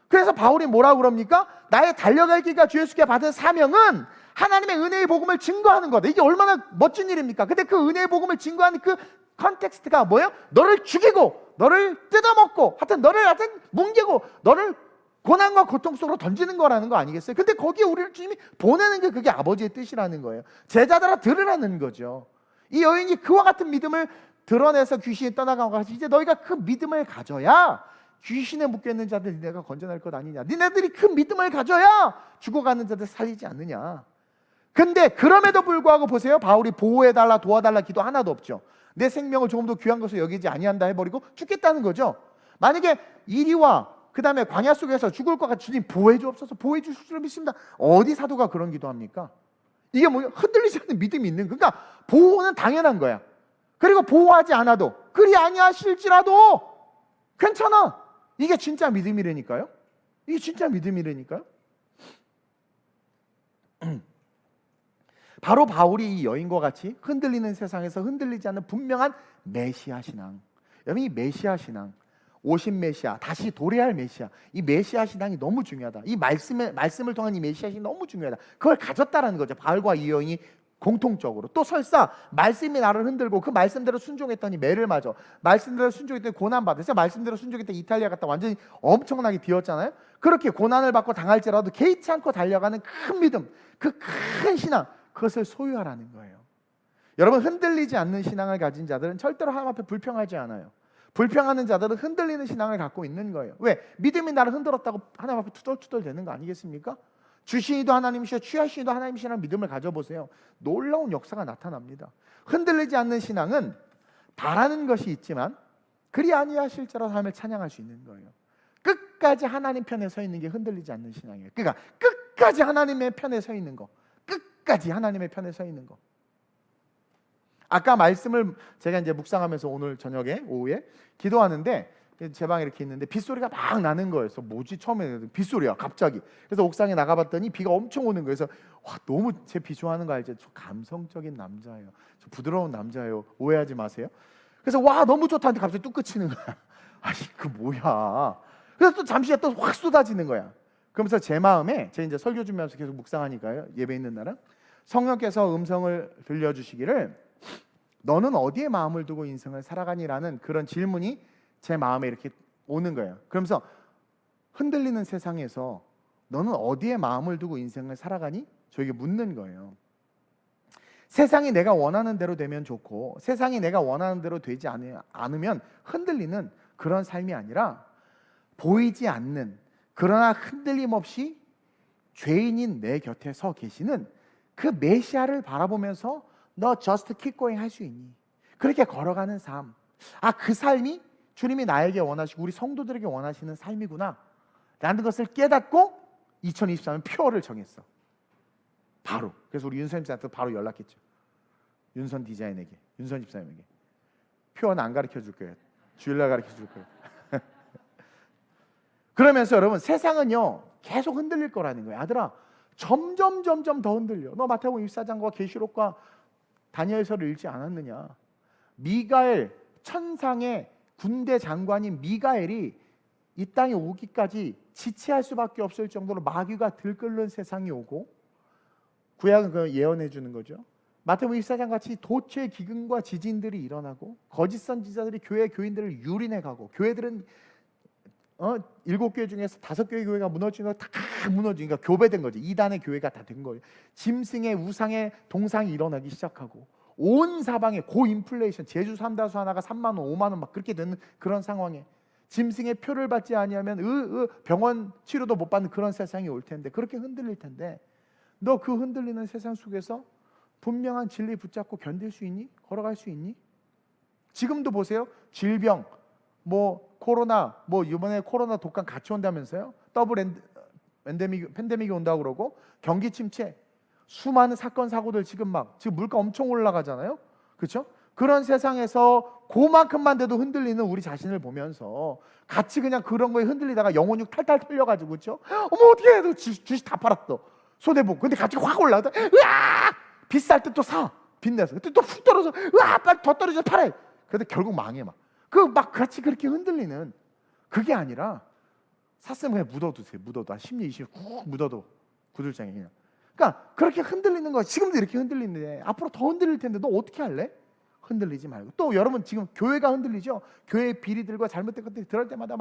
그래서 바울이 뭐라고 그럽니까? 나의 달려갈 길과 주 예수께 받은 사명은 하나님의 은혜의 복음을 증거하는 거다. 이게 얼마나 멋진 일입니까? 근데 그 은혜의 복음을 증거하는 그 컨텍스트가 뭐예요? 너를 죽이고 너를 뜯어먹고 너를 뭉개고 너를 고난과 고통 속으로 던지는 거라는 거 아니겠어요? 근데 거기에 우리를 주님이 보내는 게 그게 아버지의 뜻이라는 거예요. 제자들아 들으라는 거죠. 이 여인이 그와 같은 믿음을 드러내서 귀신이 떠나간 것 같이 이제 너희가 그 믿음을 가져야 귀신에 묶여있는 자들 니네가 건져낼 것 아니냐. 니네들이 그 믿음을 가져야 죽어가는 자들 살리지 않느냐. 근데 그럼에도 불구하고 보세요. 바울이 보호해달라 도와달라 기도 하나도 없죠. 내 생명을 조금 더 귀한 것을 여기지 아니한다 해버리고 죽겠다는 거죠. 만약에 이리와 그 다음에 광야 속에서 죽을 것 같이 주님 보호해 주옵소서 보호해 주실 줄 믿습니다. 어디 사도가 그런 기도합니까? 이게 뭐예요? 흔들리지 않는 믿음이 있는 그러니까 보호는 당연한 거야. 그리고 보호하지 않아도 그리 아니하실지라도 괜찮아. 이게 진짜 믿음이라니까요. 이게 진짜 믿음이라니까요. 바로 바울이 이 여인과 같이 흔들리는 세상에서 흔들리지 않는 분명한 메시아 신앙. 여러분 이 메시아 신앙, 오신 메시아, 다시 도래할 메시아, 이 메시아 신앙이 너무 중요하다. 이 말씀을 통한 이 메시아 신앙이 너무 중요하다. 그걸 가졌다라는 거죠. 바울과 이 여인이 공통적으로. 또 설사 말씀이 나를 흔들고 그 말씀대로 순종했더니 매를 맞아. 말씀대로 순종했더니 고난받았어요. 말씀대로 순종했더니 이탈리아 갔다 완전히 엄청나게 비었잖아요. 그렇게 고난을 받고 당할지라도 개의치 않고 달려가는 큰 믿음, 그 큰 신앙, 그것을 소유하라는 거예요. 여러분 흔들리지 않는 신앙을 가진 자들은 절대로 하나님 앞에 불평하지 않아요. 불평하는 자들은 흔들리는 신앙을 갖고 있는 거예요. 왜? 믿음이 나를 흔들었다고 하나님 앞에 투덜투덜 되는 거 아니겠습니까? 주시니도 하나님이시오 취하시니도 하나님이시라는 믿음을 가져보세요. 놀라운 역사가 나타납니다. 흔들리지 않는 신앙은 바라는 것이 있지만 그리 아니하실지라도 하나님을 찬양할 수 있는 거예요. 끝까지 하나님 편에 서 있는 게 흔들리지 않는 신앙이에요. 그러니까 끝까지 하나님의 편에 서 있는 거, 끝까지 하나님의 편에 서 있는 거. 아까 말씀을 제가 이제 묵상하면서 오늘 저녁에 오후에 기도하는데 제 방에 이렇게 있는데 빗소리가 막 나는 거예요. 그래서 뭐지 처음에 빗소리야 갑자기. 그래서 옥상에 나가봤더니 비가 엄청 오는 거예요. 그래서 와 너무 제 비 좋아하는 거 알죠? 저 감성적인 남자예요. 저 부드러운 남자예요. 오해하지 마세요. 그래서 와 너무 좋다는데 갑자기 뚝 그치는 거야. 아니 그 뭐야. 그래서 또 잠시 또 확 쏟아지는 거야. 그러면서 제 마음에 제가 이제 설교 준비하면서 계속 묵상하니까요. 예배 있는 날은 성령께서 음성을 들려주시기를 너는 어디에 마음을 두고 인생을 살아가니라는 그런 질문이 제 마음에 이렇게 오는 거예요. 그러면서 흔들리는 세상에서 너는 어디에 마음을 두고 인생을 살아가니? 저에게 묻는 거예요. 세상이 내가 원하는 대로 되면 좋고 세상이 내가 원하는 대로 되지 않으면 흔들리는 그런 삶이 아니라 보이지 않는 그러나 흔들림 없이 죄인인 내 곁에 서 계시는 그 메시아를 바라보면서 너 just keep going 할 수 있니? 그렇게 걸어가는 삶. 그 삶이 주님이 나에게 원하시고 우리 성도들에게 원하시는 삶이구나 라는 것을 깨닫고 2023년 표어를 정했어. 바로. 그래서 우리 윤선 집사한테 바로 연락했죠. 윤선 디자인에게, 윤선 집사님에게. 표어는 안 가르쳐 줄 거예요. 주일날 가르쳐 줄 거예요. 그러면서 여러분 세상은요 계속 흔들릴 거라는 거예요. 아들아 점점 더 흔들려. 너 마태복음 24장과 계시록과 다니엘서를 읽지 않았느냐. 미가엘 천상의 군대 장관인 미가엘이 이 땅에 오기까지 지체할 수밖에 없을 정도로 마귀가 들끓는 세상이 오고 구약은 그걸 예언해 주는 거죠. 마태복음 24장 같이 도처의 기근과 지진들이 일어나고 거짓 선지자들이 교회 교인들을 유린해 가고 교회들은 7교회 중에서 5교회 교회가 무너지는 거 다 무너지니까 교배된 거죠. 이단의 교회가 다 된 거예요. 짐승의 우상의 동상이 일어나기 시작하고 온 사방에 고인플레이션 제주 삼다수 하나가 3만 원, 5만 원 막 그렇게 되는 그런 상황에 짐승의 표를 받지 아니하면 병원 치료도 못 받는 그런 세상이 올 텐데 그렇게 흔들릴 텐데 너 그 흔들리는 세상 속에서 분명한 진리 붙잡고 견딜 수 있니? 걸어갈 수 있니? 지금도 보세요. 질병 코로나 이번에 코로나 독감 같이 온다면서요? 더블 팬데믹이 온다고 그러고 경기 침체 수많은 사건 사고들 지금 물가 엄청 올라가잖아요. 그렇죠? 그런 세상에서 그만큼만 돼도 흔들리는 우리 자신을 보면서 같이 그냥 그런 거에 흔들리다가 영혼육 탈탈 털려가지고, 그렇죠? 어머 어떻게 해도 주식 다 팔았어. 손해보고. 근데 갑자기 확 올라가다 으아! 비쌀 때 또 사. 빚내서. 그때 또 훅 떨어져. 으아! 빨리 더 떨어져 팔아. 그래도 결국 망해 막. 같이 그렇게 흔들리는 그게 아니라 샀으면 그냥 묻어두세요. 묻어도 한 10년 20년 꾹 묻어도 구들장에 그냥. 그러니까 그렇게 흔들리는 거 지금도 이렇게 흔들리는데 앞으로 더 흔들릴 텐데 너 어떻게 할래? 흔들리지 말고. 또 여러분 지금 교회가 흔들리죠. 교회 비리들과 잘못된 것들이 들어올 때마다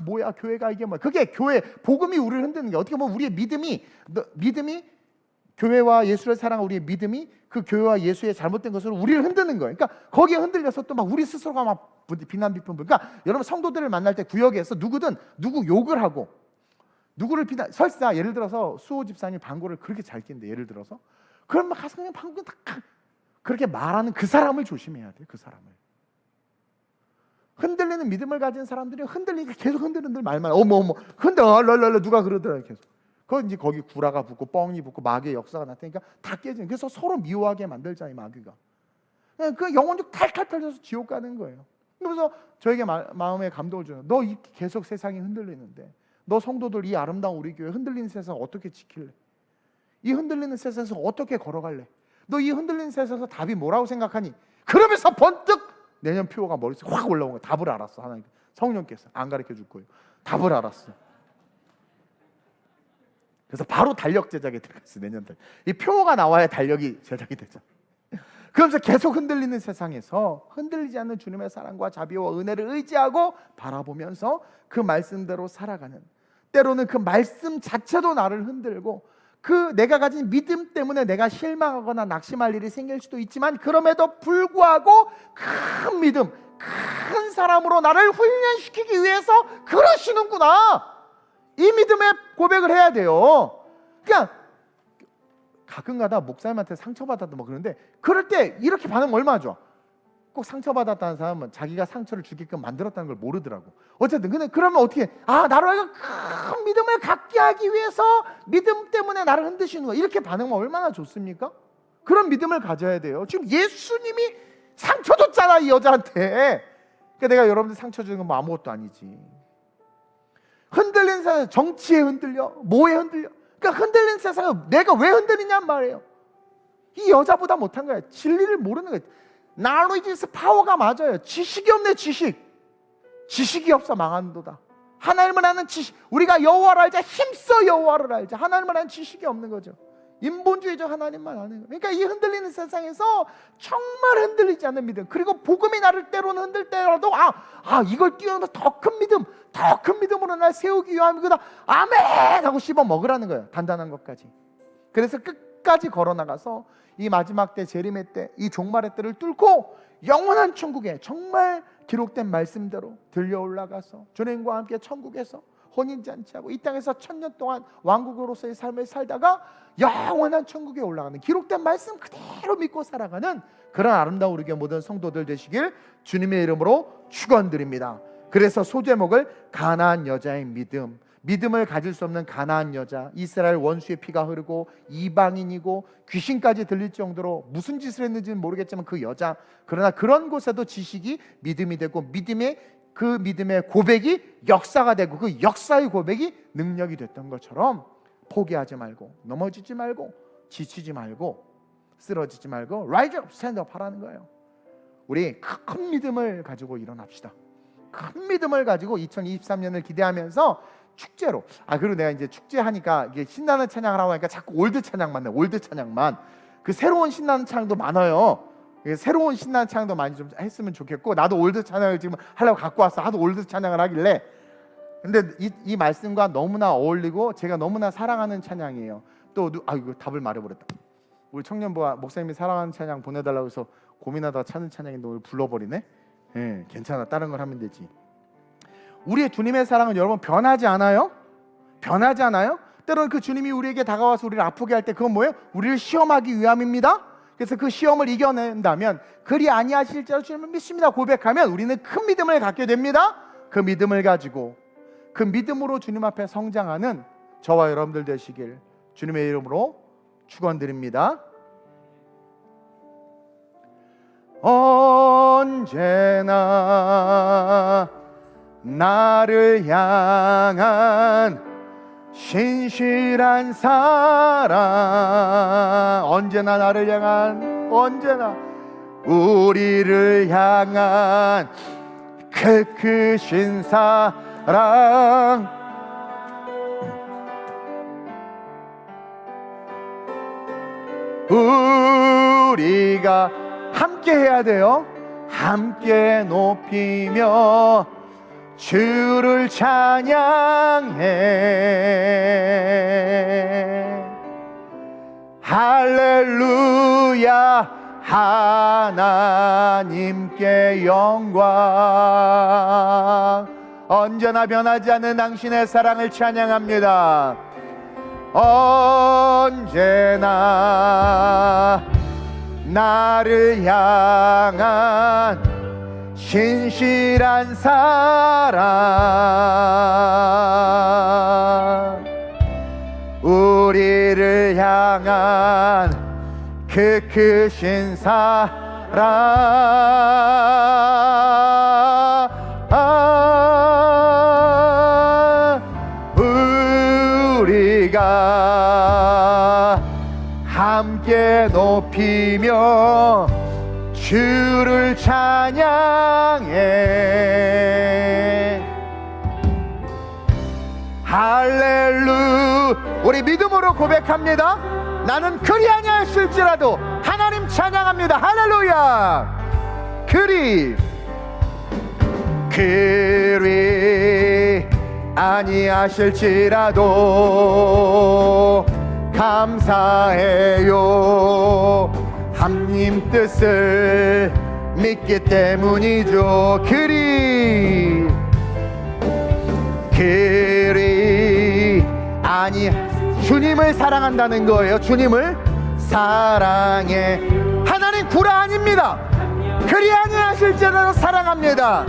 뭐야 교회가 이게 뭐야. 그게 교회 복음이 우리를 흔드는 게 어떻게 보면 우리의 믿음이 교회와 예수를 사랑하는 우리의 믿음이 그 교회와 예수의 잘못된 것으로 우리를 흔드는 거예요. 그러니까 거기에 흔들려서 또 우리 스스로가 비난 비판. 그러니까 여러분 성도들을 만날 때 구역에서 누구든 누구 욕을 하고 누구를 비난. 설사 예를 들어서 수호 집사님이 방구를 그렇게 잘 낀데 예를 들어서 그럼 가서 그냥 방구 다 그렇게 말하는 그 사람을 조심해야 돼요. 그 사람을. 흔들리는 믿음을 가진 사람들이 흔들리니까 계속 흔드는 말만 어머 흔들어 누가 그러더라 계속. 이제 거기 구라가 붙고 뻥이 붙고 마귀의 역사가 나타나니까 다 깨지는. 그래서 서로 미워하게 만들자 이 마귀가. 그 영혼적 탈탈 털려서 지옥 가는 거예요. 그래서 저에게 마음에 감동을 줘요. 너 계속 세상이 흔들리는데 너 성도들 이 아름다운 우리 교회 흔들리는 세상 어떻게 지킬래? 이 흔들리는 세상에서 어떻게 걸어갈래? 너 이 흔들리는 세상에서 답이 뭐라고 생각하니? 그러면서 번뜩 내년 표가 머릿속에 확 올라온 거야. 답을 알았어. 하나님 성령께서 안 가르쳐 줄 거예요. 답을 알았어. 그래서 바로 달력 제작에 들어갔어. 내년 달. 이 표가 나와야 달력이 제작이 되죠. 그러면서 계속 흔들리는 세상에서 흔들리지 않는 주님의 사랑과 자비와 은혜를 의지하고 바라보면서 그 말씀대로 살아가는, 때로는 그 말씀 자체도 나를 흔들고 그 내가 가진 믿음 때문에 내가 실망하거나 낙심할 일이 생길 수도 있지만 그럼에도 불구하고 큰 믿음, 큰 사람으로 나를 훈련시키기 위해서 그러시는구나, 이 믿음의 고백을 해야 돼요. 그냥 가끔가다 목사님한테 상처받았다 그러는데 그럴 때 이렇게 반응하면 얼마나 좋아. 꼭 상처받았다는 사람은 자기가 상처를 주게끔 만들었다는 걸 모르더라고. 어쨌든 근데 그러면 어떻게 해? 나로 큰 믿음을 갖게 하기 위해서 믿음 때문에 나를 흔드시는 거야. 이렇게 반응하면 얼마나 좋습니까? 그런 믿음을 가져야 돼요. 지금 예수님이 상처 줬잖아 이 여자한테. 그러니까 내가 여러분들 상처 주는 건 아무것도 아니지. 흔들린 세상, 정치에 흔들려, 뭐에 흔들려. 그러니까 흔들린 세상에 내가 왜 흔들리냔 말이에요. 이 여자보다 못한 거야. 진리를 모르는 거야. 나로이지스 파워가 맞아요. 지식이 없네. 지식이 없어 망한도다. 하나님을 아는 지식, 우리가 여호와를 알자, 힘써 여호와를 알자. 하나님을 아는 지식이 없는 거죠. 인본주의적 하나님만 아는 거예요. 그러니까 이 흔들리는 세상에서 정말 흔들리지 않는 믿음, 그리고 복음이 나를 때로는 흔들 때라도 이걸 뛰어넘어 더 큰 믿음, 더 큰 믿음으로 날 세우기 위함이구나. 아멘 하고 씹어 먹으라는 거예요. 단단한 것까지. 그래서 끝까지 걸어나가서 이 마지막 때, 재림의 때, 이 종말의 때를 뚫고 영원한 천국에 정말 기록된 말씀대로 들려 올라가서 주님과 함께 천국에서 혼인잔치하고 이 땅에서 1000년 동안 왕국으로서의 삶을 살다가 영원한 천국에 올라가는, 기록된 말씀 그대로 믿고 살아가는 그런 아름다운 우리 교회 모든 성도들 되시길 주님의 이름으로 축원드립니다. 그래서 소제목을 가나안 여자의 믿음, 믿음을 가질 수 없는 가나안 여자, 이스라엘 원수의 피가 흐르고 이방인이고 귀신까지 들릴 정도로 무슨 짓을 했는지는 모르겠지만 그 여자, 그러나 그런 곳에도 지식이 믿음이 되고 그 믿음의 고백이 역사가 되고 그 역사의 고백이 능력이 됐던 것처럼 포기하지 말고, 넘어지지 말고, 지치지 말고, 쓰러지지 말고 Rise up, stand up 하라는 거예요. 우리 큰 믿음을 가지고 일어납시다. 큰 믿음을 가지고 2023년을 기대하면서 축제로, 그리고 내가 이제 축제하니까 이게 신나는 찬양을 하고 하니까 자꾸 올드 찬양만 내. 올드 찬양만. 그 새로운 신나는 찬양도 많아요. 새로운 신나는 찬양도 많이 좀 했으면 좋겠고, 나도 올드 찬양을 지금 하려고 갖고 왔어. 하도 올드 찬양을 하길래. 근데 이 말씀과 너무나 어울리고 제가 너무나 사랑하는 찬양이에요. 또 이거 답을 말해버렸다. 우리 청년부와 목사님이 사랑하는 찬양 보내달라고 해서 고민하다가 찾는 찬양인데 오늘 불러버리네. 괜찮아, 다른 걸 하면 되지. 우리의 주님의 사랑은 여러분 변하지 않아요? 변하지 않아요? 때로는 그 주님이 우리에게 다가와서 우리를 아프게 할 때 그건 뭐예요? 우리를 시험하기 위함입니다. 그래서 그 시험을 이겨낸다면, 그리 아니하실 자로 주님을 믿습니다 고백하면 우리는 큰 믿음을 갖게 됩니다. 그 믿음을 가지고 그 믿음으로 주님 앞에 성장하는 저와 여러분들 되시길 주님의 이름으로 축원드립니다. 언제나 나를 향한 신실한 사랑, 언제나 나를 향한, 언제나 우리를 향한 그 크신 사랑, 우리가 함께 해야 돼요. 함께 높이며 주를 찬양해. 할렐루야, 하나님께 영광. 언제나 변하지 않는 당신의 사랑을 찬양합니다. 언제나 나를 향한 신실한 사랑, 우리를 향한 그 크신 사랑, 우리가 함께 높이며 주를 찬양해. 할렐루야. 우리 믿음으로 고백합니다. 나는 그리 아니하실지라도 하나님 찬양합니다. 할렐루야. 그리 아니하실지라도 감사해요. 하나님 뜻을 믿기 때문이죠. 그리 아니, 주님을 사랑한다는 거예요. 주님을 사랑해. 하나님 구라 아닙니다. 그리 아니하실지라도 사랑합니다.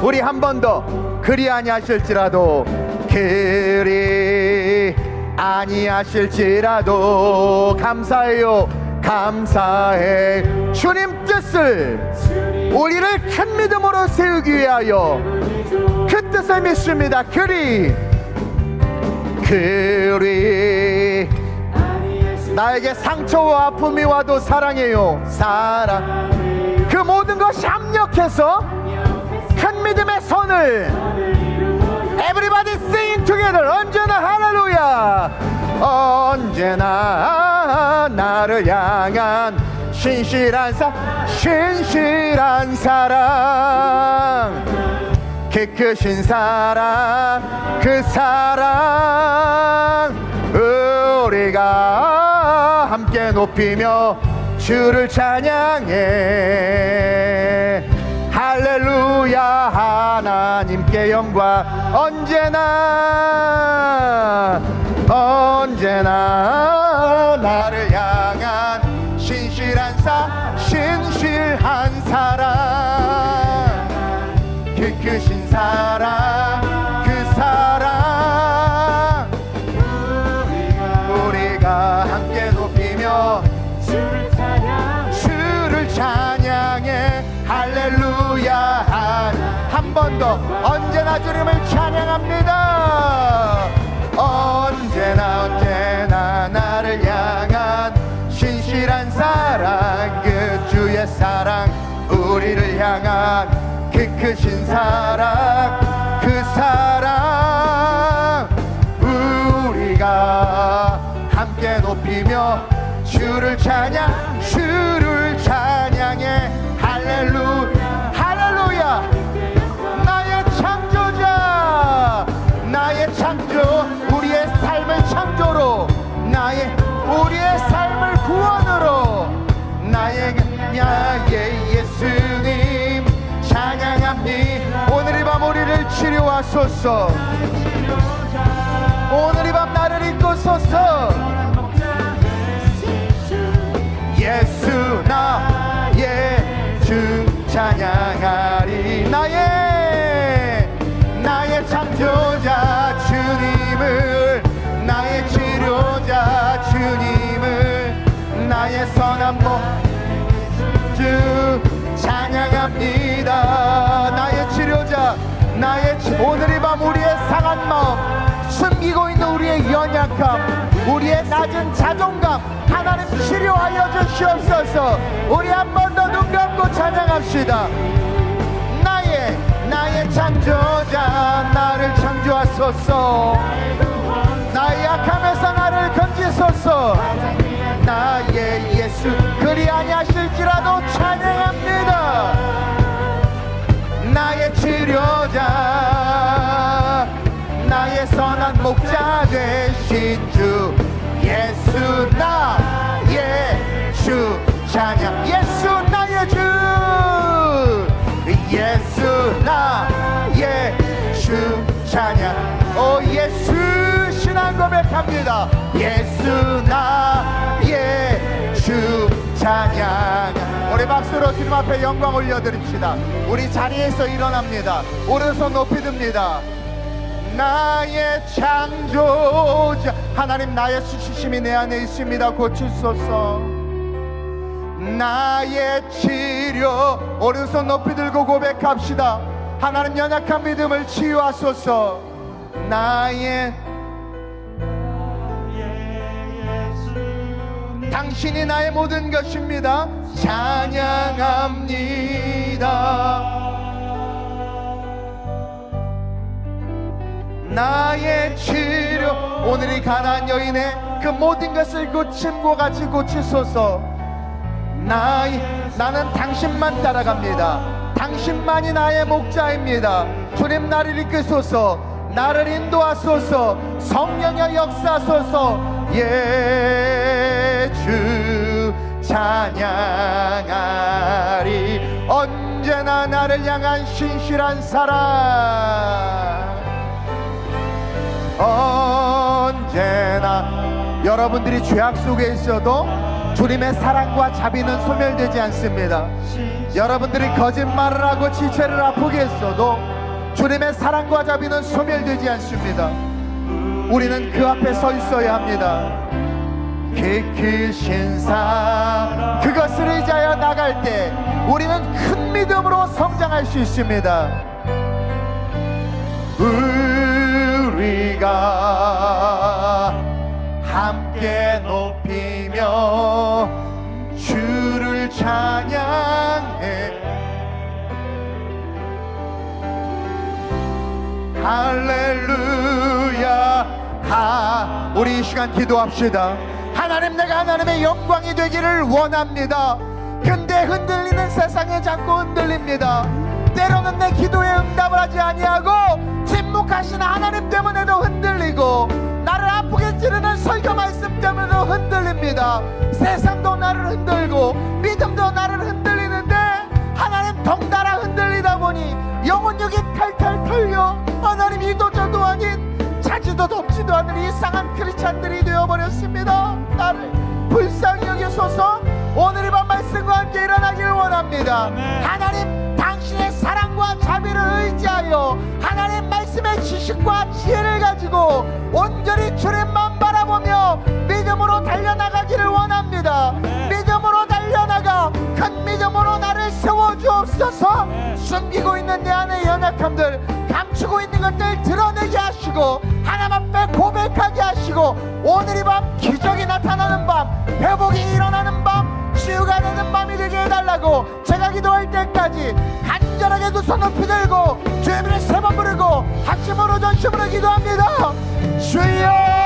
우리 한 번 더. 그리 아니하실지라도, 그리 아니하실지라도 감사해요. 감사해. 주님 뜻을, 우리를 큰 믿음으로 세우기 위하여 그 뜻을 믿습니다. 그리 나에게 상처와 아픔이 와도 사랑해요. 사랑. 그 모든 것이 합력해서 큰 믿음의 선을 Everybody sing together. 언제나 할렐루야. 언제나 나를 향한 신실한 사랑, 그 크신 사랑, 그 사랑, 우리가 함께 높이며 주를 찬양해. 할렐루야. 하나님께 영광. 언제나 나를 향한 신실한 사랑, 그 크신 사랑, 그 사랑, 우리가 함께 높이며 주를 찬양해. 할렐루야. 한 번 더. 언제나 주님을 찬양합니다. 언제나 나를 향한 신실한 사랑, 그 주의 사랑, 우리를 향한 그 크신 사랑, 그 사랑, 우리가 함께 높이며 주를 찬양해. 할렐루야. 할렐루야. 나의 창조자, 나의 창조, 우리의 삶을 창조로, 우리의 삶을 구원으로, 나의 예수님 찬양합니다. 오늘 이 밤 우리를 치료하소서. 오늘 이 밤 나를 이끄소서. 예수 나의 주 찬양하리. 나의 창조자 주님을, 나의 치료자 주님 주 찬양합니다. 나의 치료자, 오늘 이 밤 우리의 상한 마음, 숨기고 있는 우리의 연약함, 우리의 낮은 자존감 하나님 치료하여 주시옵소서. 우리 한 번 더 눈 감고 찬양합시다. 나의 창조자, 나를 창조하소서. 나의 약함에서 나를 건지소서. 나의 예수, 그리 아니하실지라도 찬양합니다. 나의 치료자, 나의 선한 목자 되신 주 예수, 나의 주 찬양. 예수 나의 주, 예수 나의 주 찬양. 오 예수 신앙 고백합니다. 예수 나의 주 찬양. 우리 박수로 주님 앞에 영광 올려드립시다. 우리 자리에서 일어납니다. 오른손 높이 듭니다. 나의 창조자 하나님, 나의 수치심이 내 안에 있습니다. 고치소서. 나의 치료, 오른손 높이 들고 고백합시다. 하나님, 연약한 믿음을 치유하소서. 당신이 나의 모든 것입니다. 찬양합니다. 나의 치료, 오늘 이 가난한 여인의 그 모든 것을 고침과 같이 고치소서. 나는 당신만 따라갑니다. 당신만이 나의 목자입니다. 주님, 나를 이끄소서. 나를 인도하소서. 성령의 역사소서. 예수 찬양하리. 언제나 나를 향한 신실한 사랑, 언제나. 여러분들이 죄악 속에 있어도 주님의 사랑과 자비는 소멸되지 않습니다. 여러분들이 거짓말을 하고 지체를 아프게 했어도 주님의 사랑과 자비는 소멸되지 않습니다. 우리는 그 앞에 서 있어야 합니다. 깊으신 사랑, 그것을 의지하여 나갈 때 우리는 큰 믿음으로 성장할 수 있습니다. 우리가 함께 높이며 주를 찬양해. 할렐루야. 우리 이 시간 기도합시다. 하나님, 내가 하나님의 영광이 되기를 원합니다. 근데 흔들리는 세상에 자꾸 흔들립니다. 때로는 내 기도에 응답을 하지 아니하고 침묵하시는 하나님 때문에도 흔들리고, 나를 아프게 찌르는 설교 말씀 때문에도 흔들립니다. 세상도 나를 흔들고 믿음도 나를 흔들리는데 하나님 덩달아 흔들리다 보니 영혼력이 탈탈 털려 하나님 이도저도 아닌 차지도 덥지도 않은 이상한 크리스찬들이 되어버렸습니다. 나를 불쌍히 여기소서. 오늘 이 밤 말씀과 함께 일어나길 원합니다. 하나님, 당신의 사랑과 자비를 의지하여 하나님 말씀의 지식과 지혜를 가지고 온전히 주님만 바라보며 믿음으로 달려나가기를 원합니다. 믿음으로 달려나가 큰 믿음으로 나를 세워주옵소서. 숨기고 있는 내 안의 연약함들, 감추고 있는 것들 드러내게 하시고 하나님 앞에 고백하게 하시고, 오늘 이 밤 기적이 나타나는 밤, 회복이 일어나는 밤, 치유가 되는 밤이 되게 해달라고 제가 기도할 때까지 간절하게 두 손 높이 들고 주의 이름을 세 번 부르고 합심으로 전심으로 기도합니다. 주여.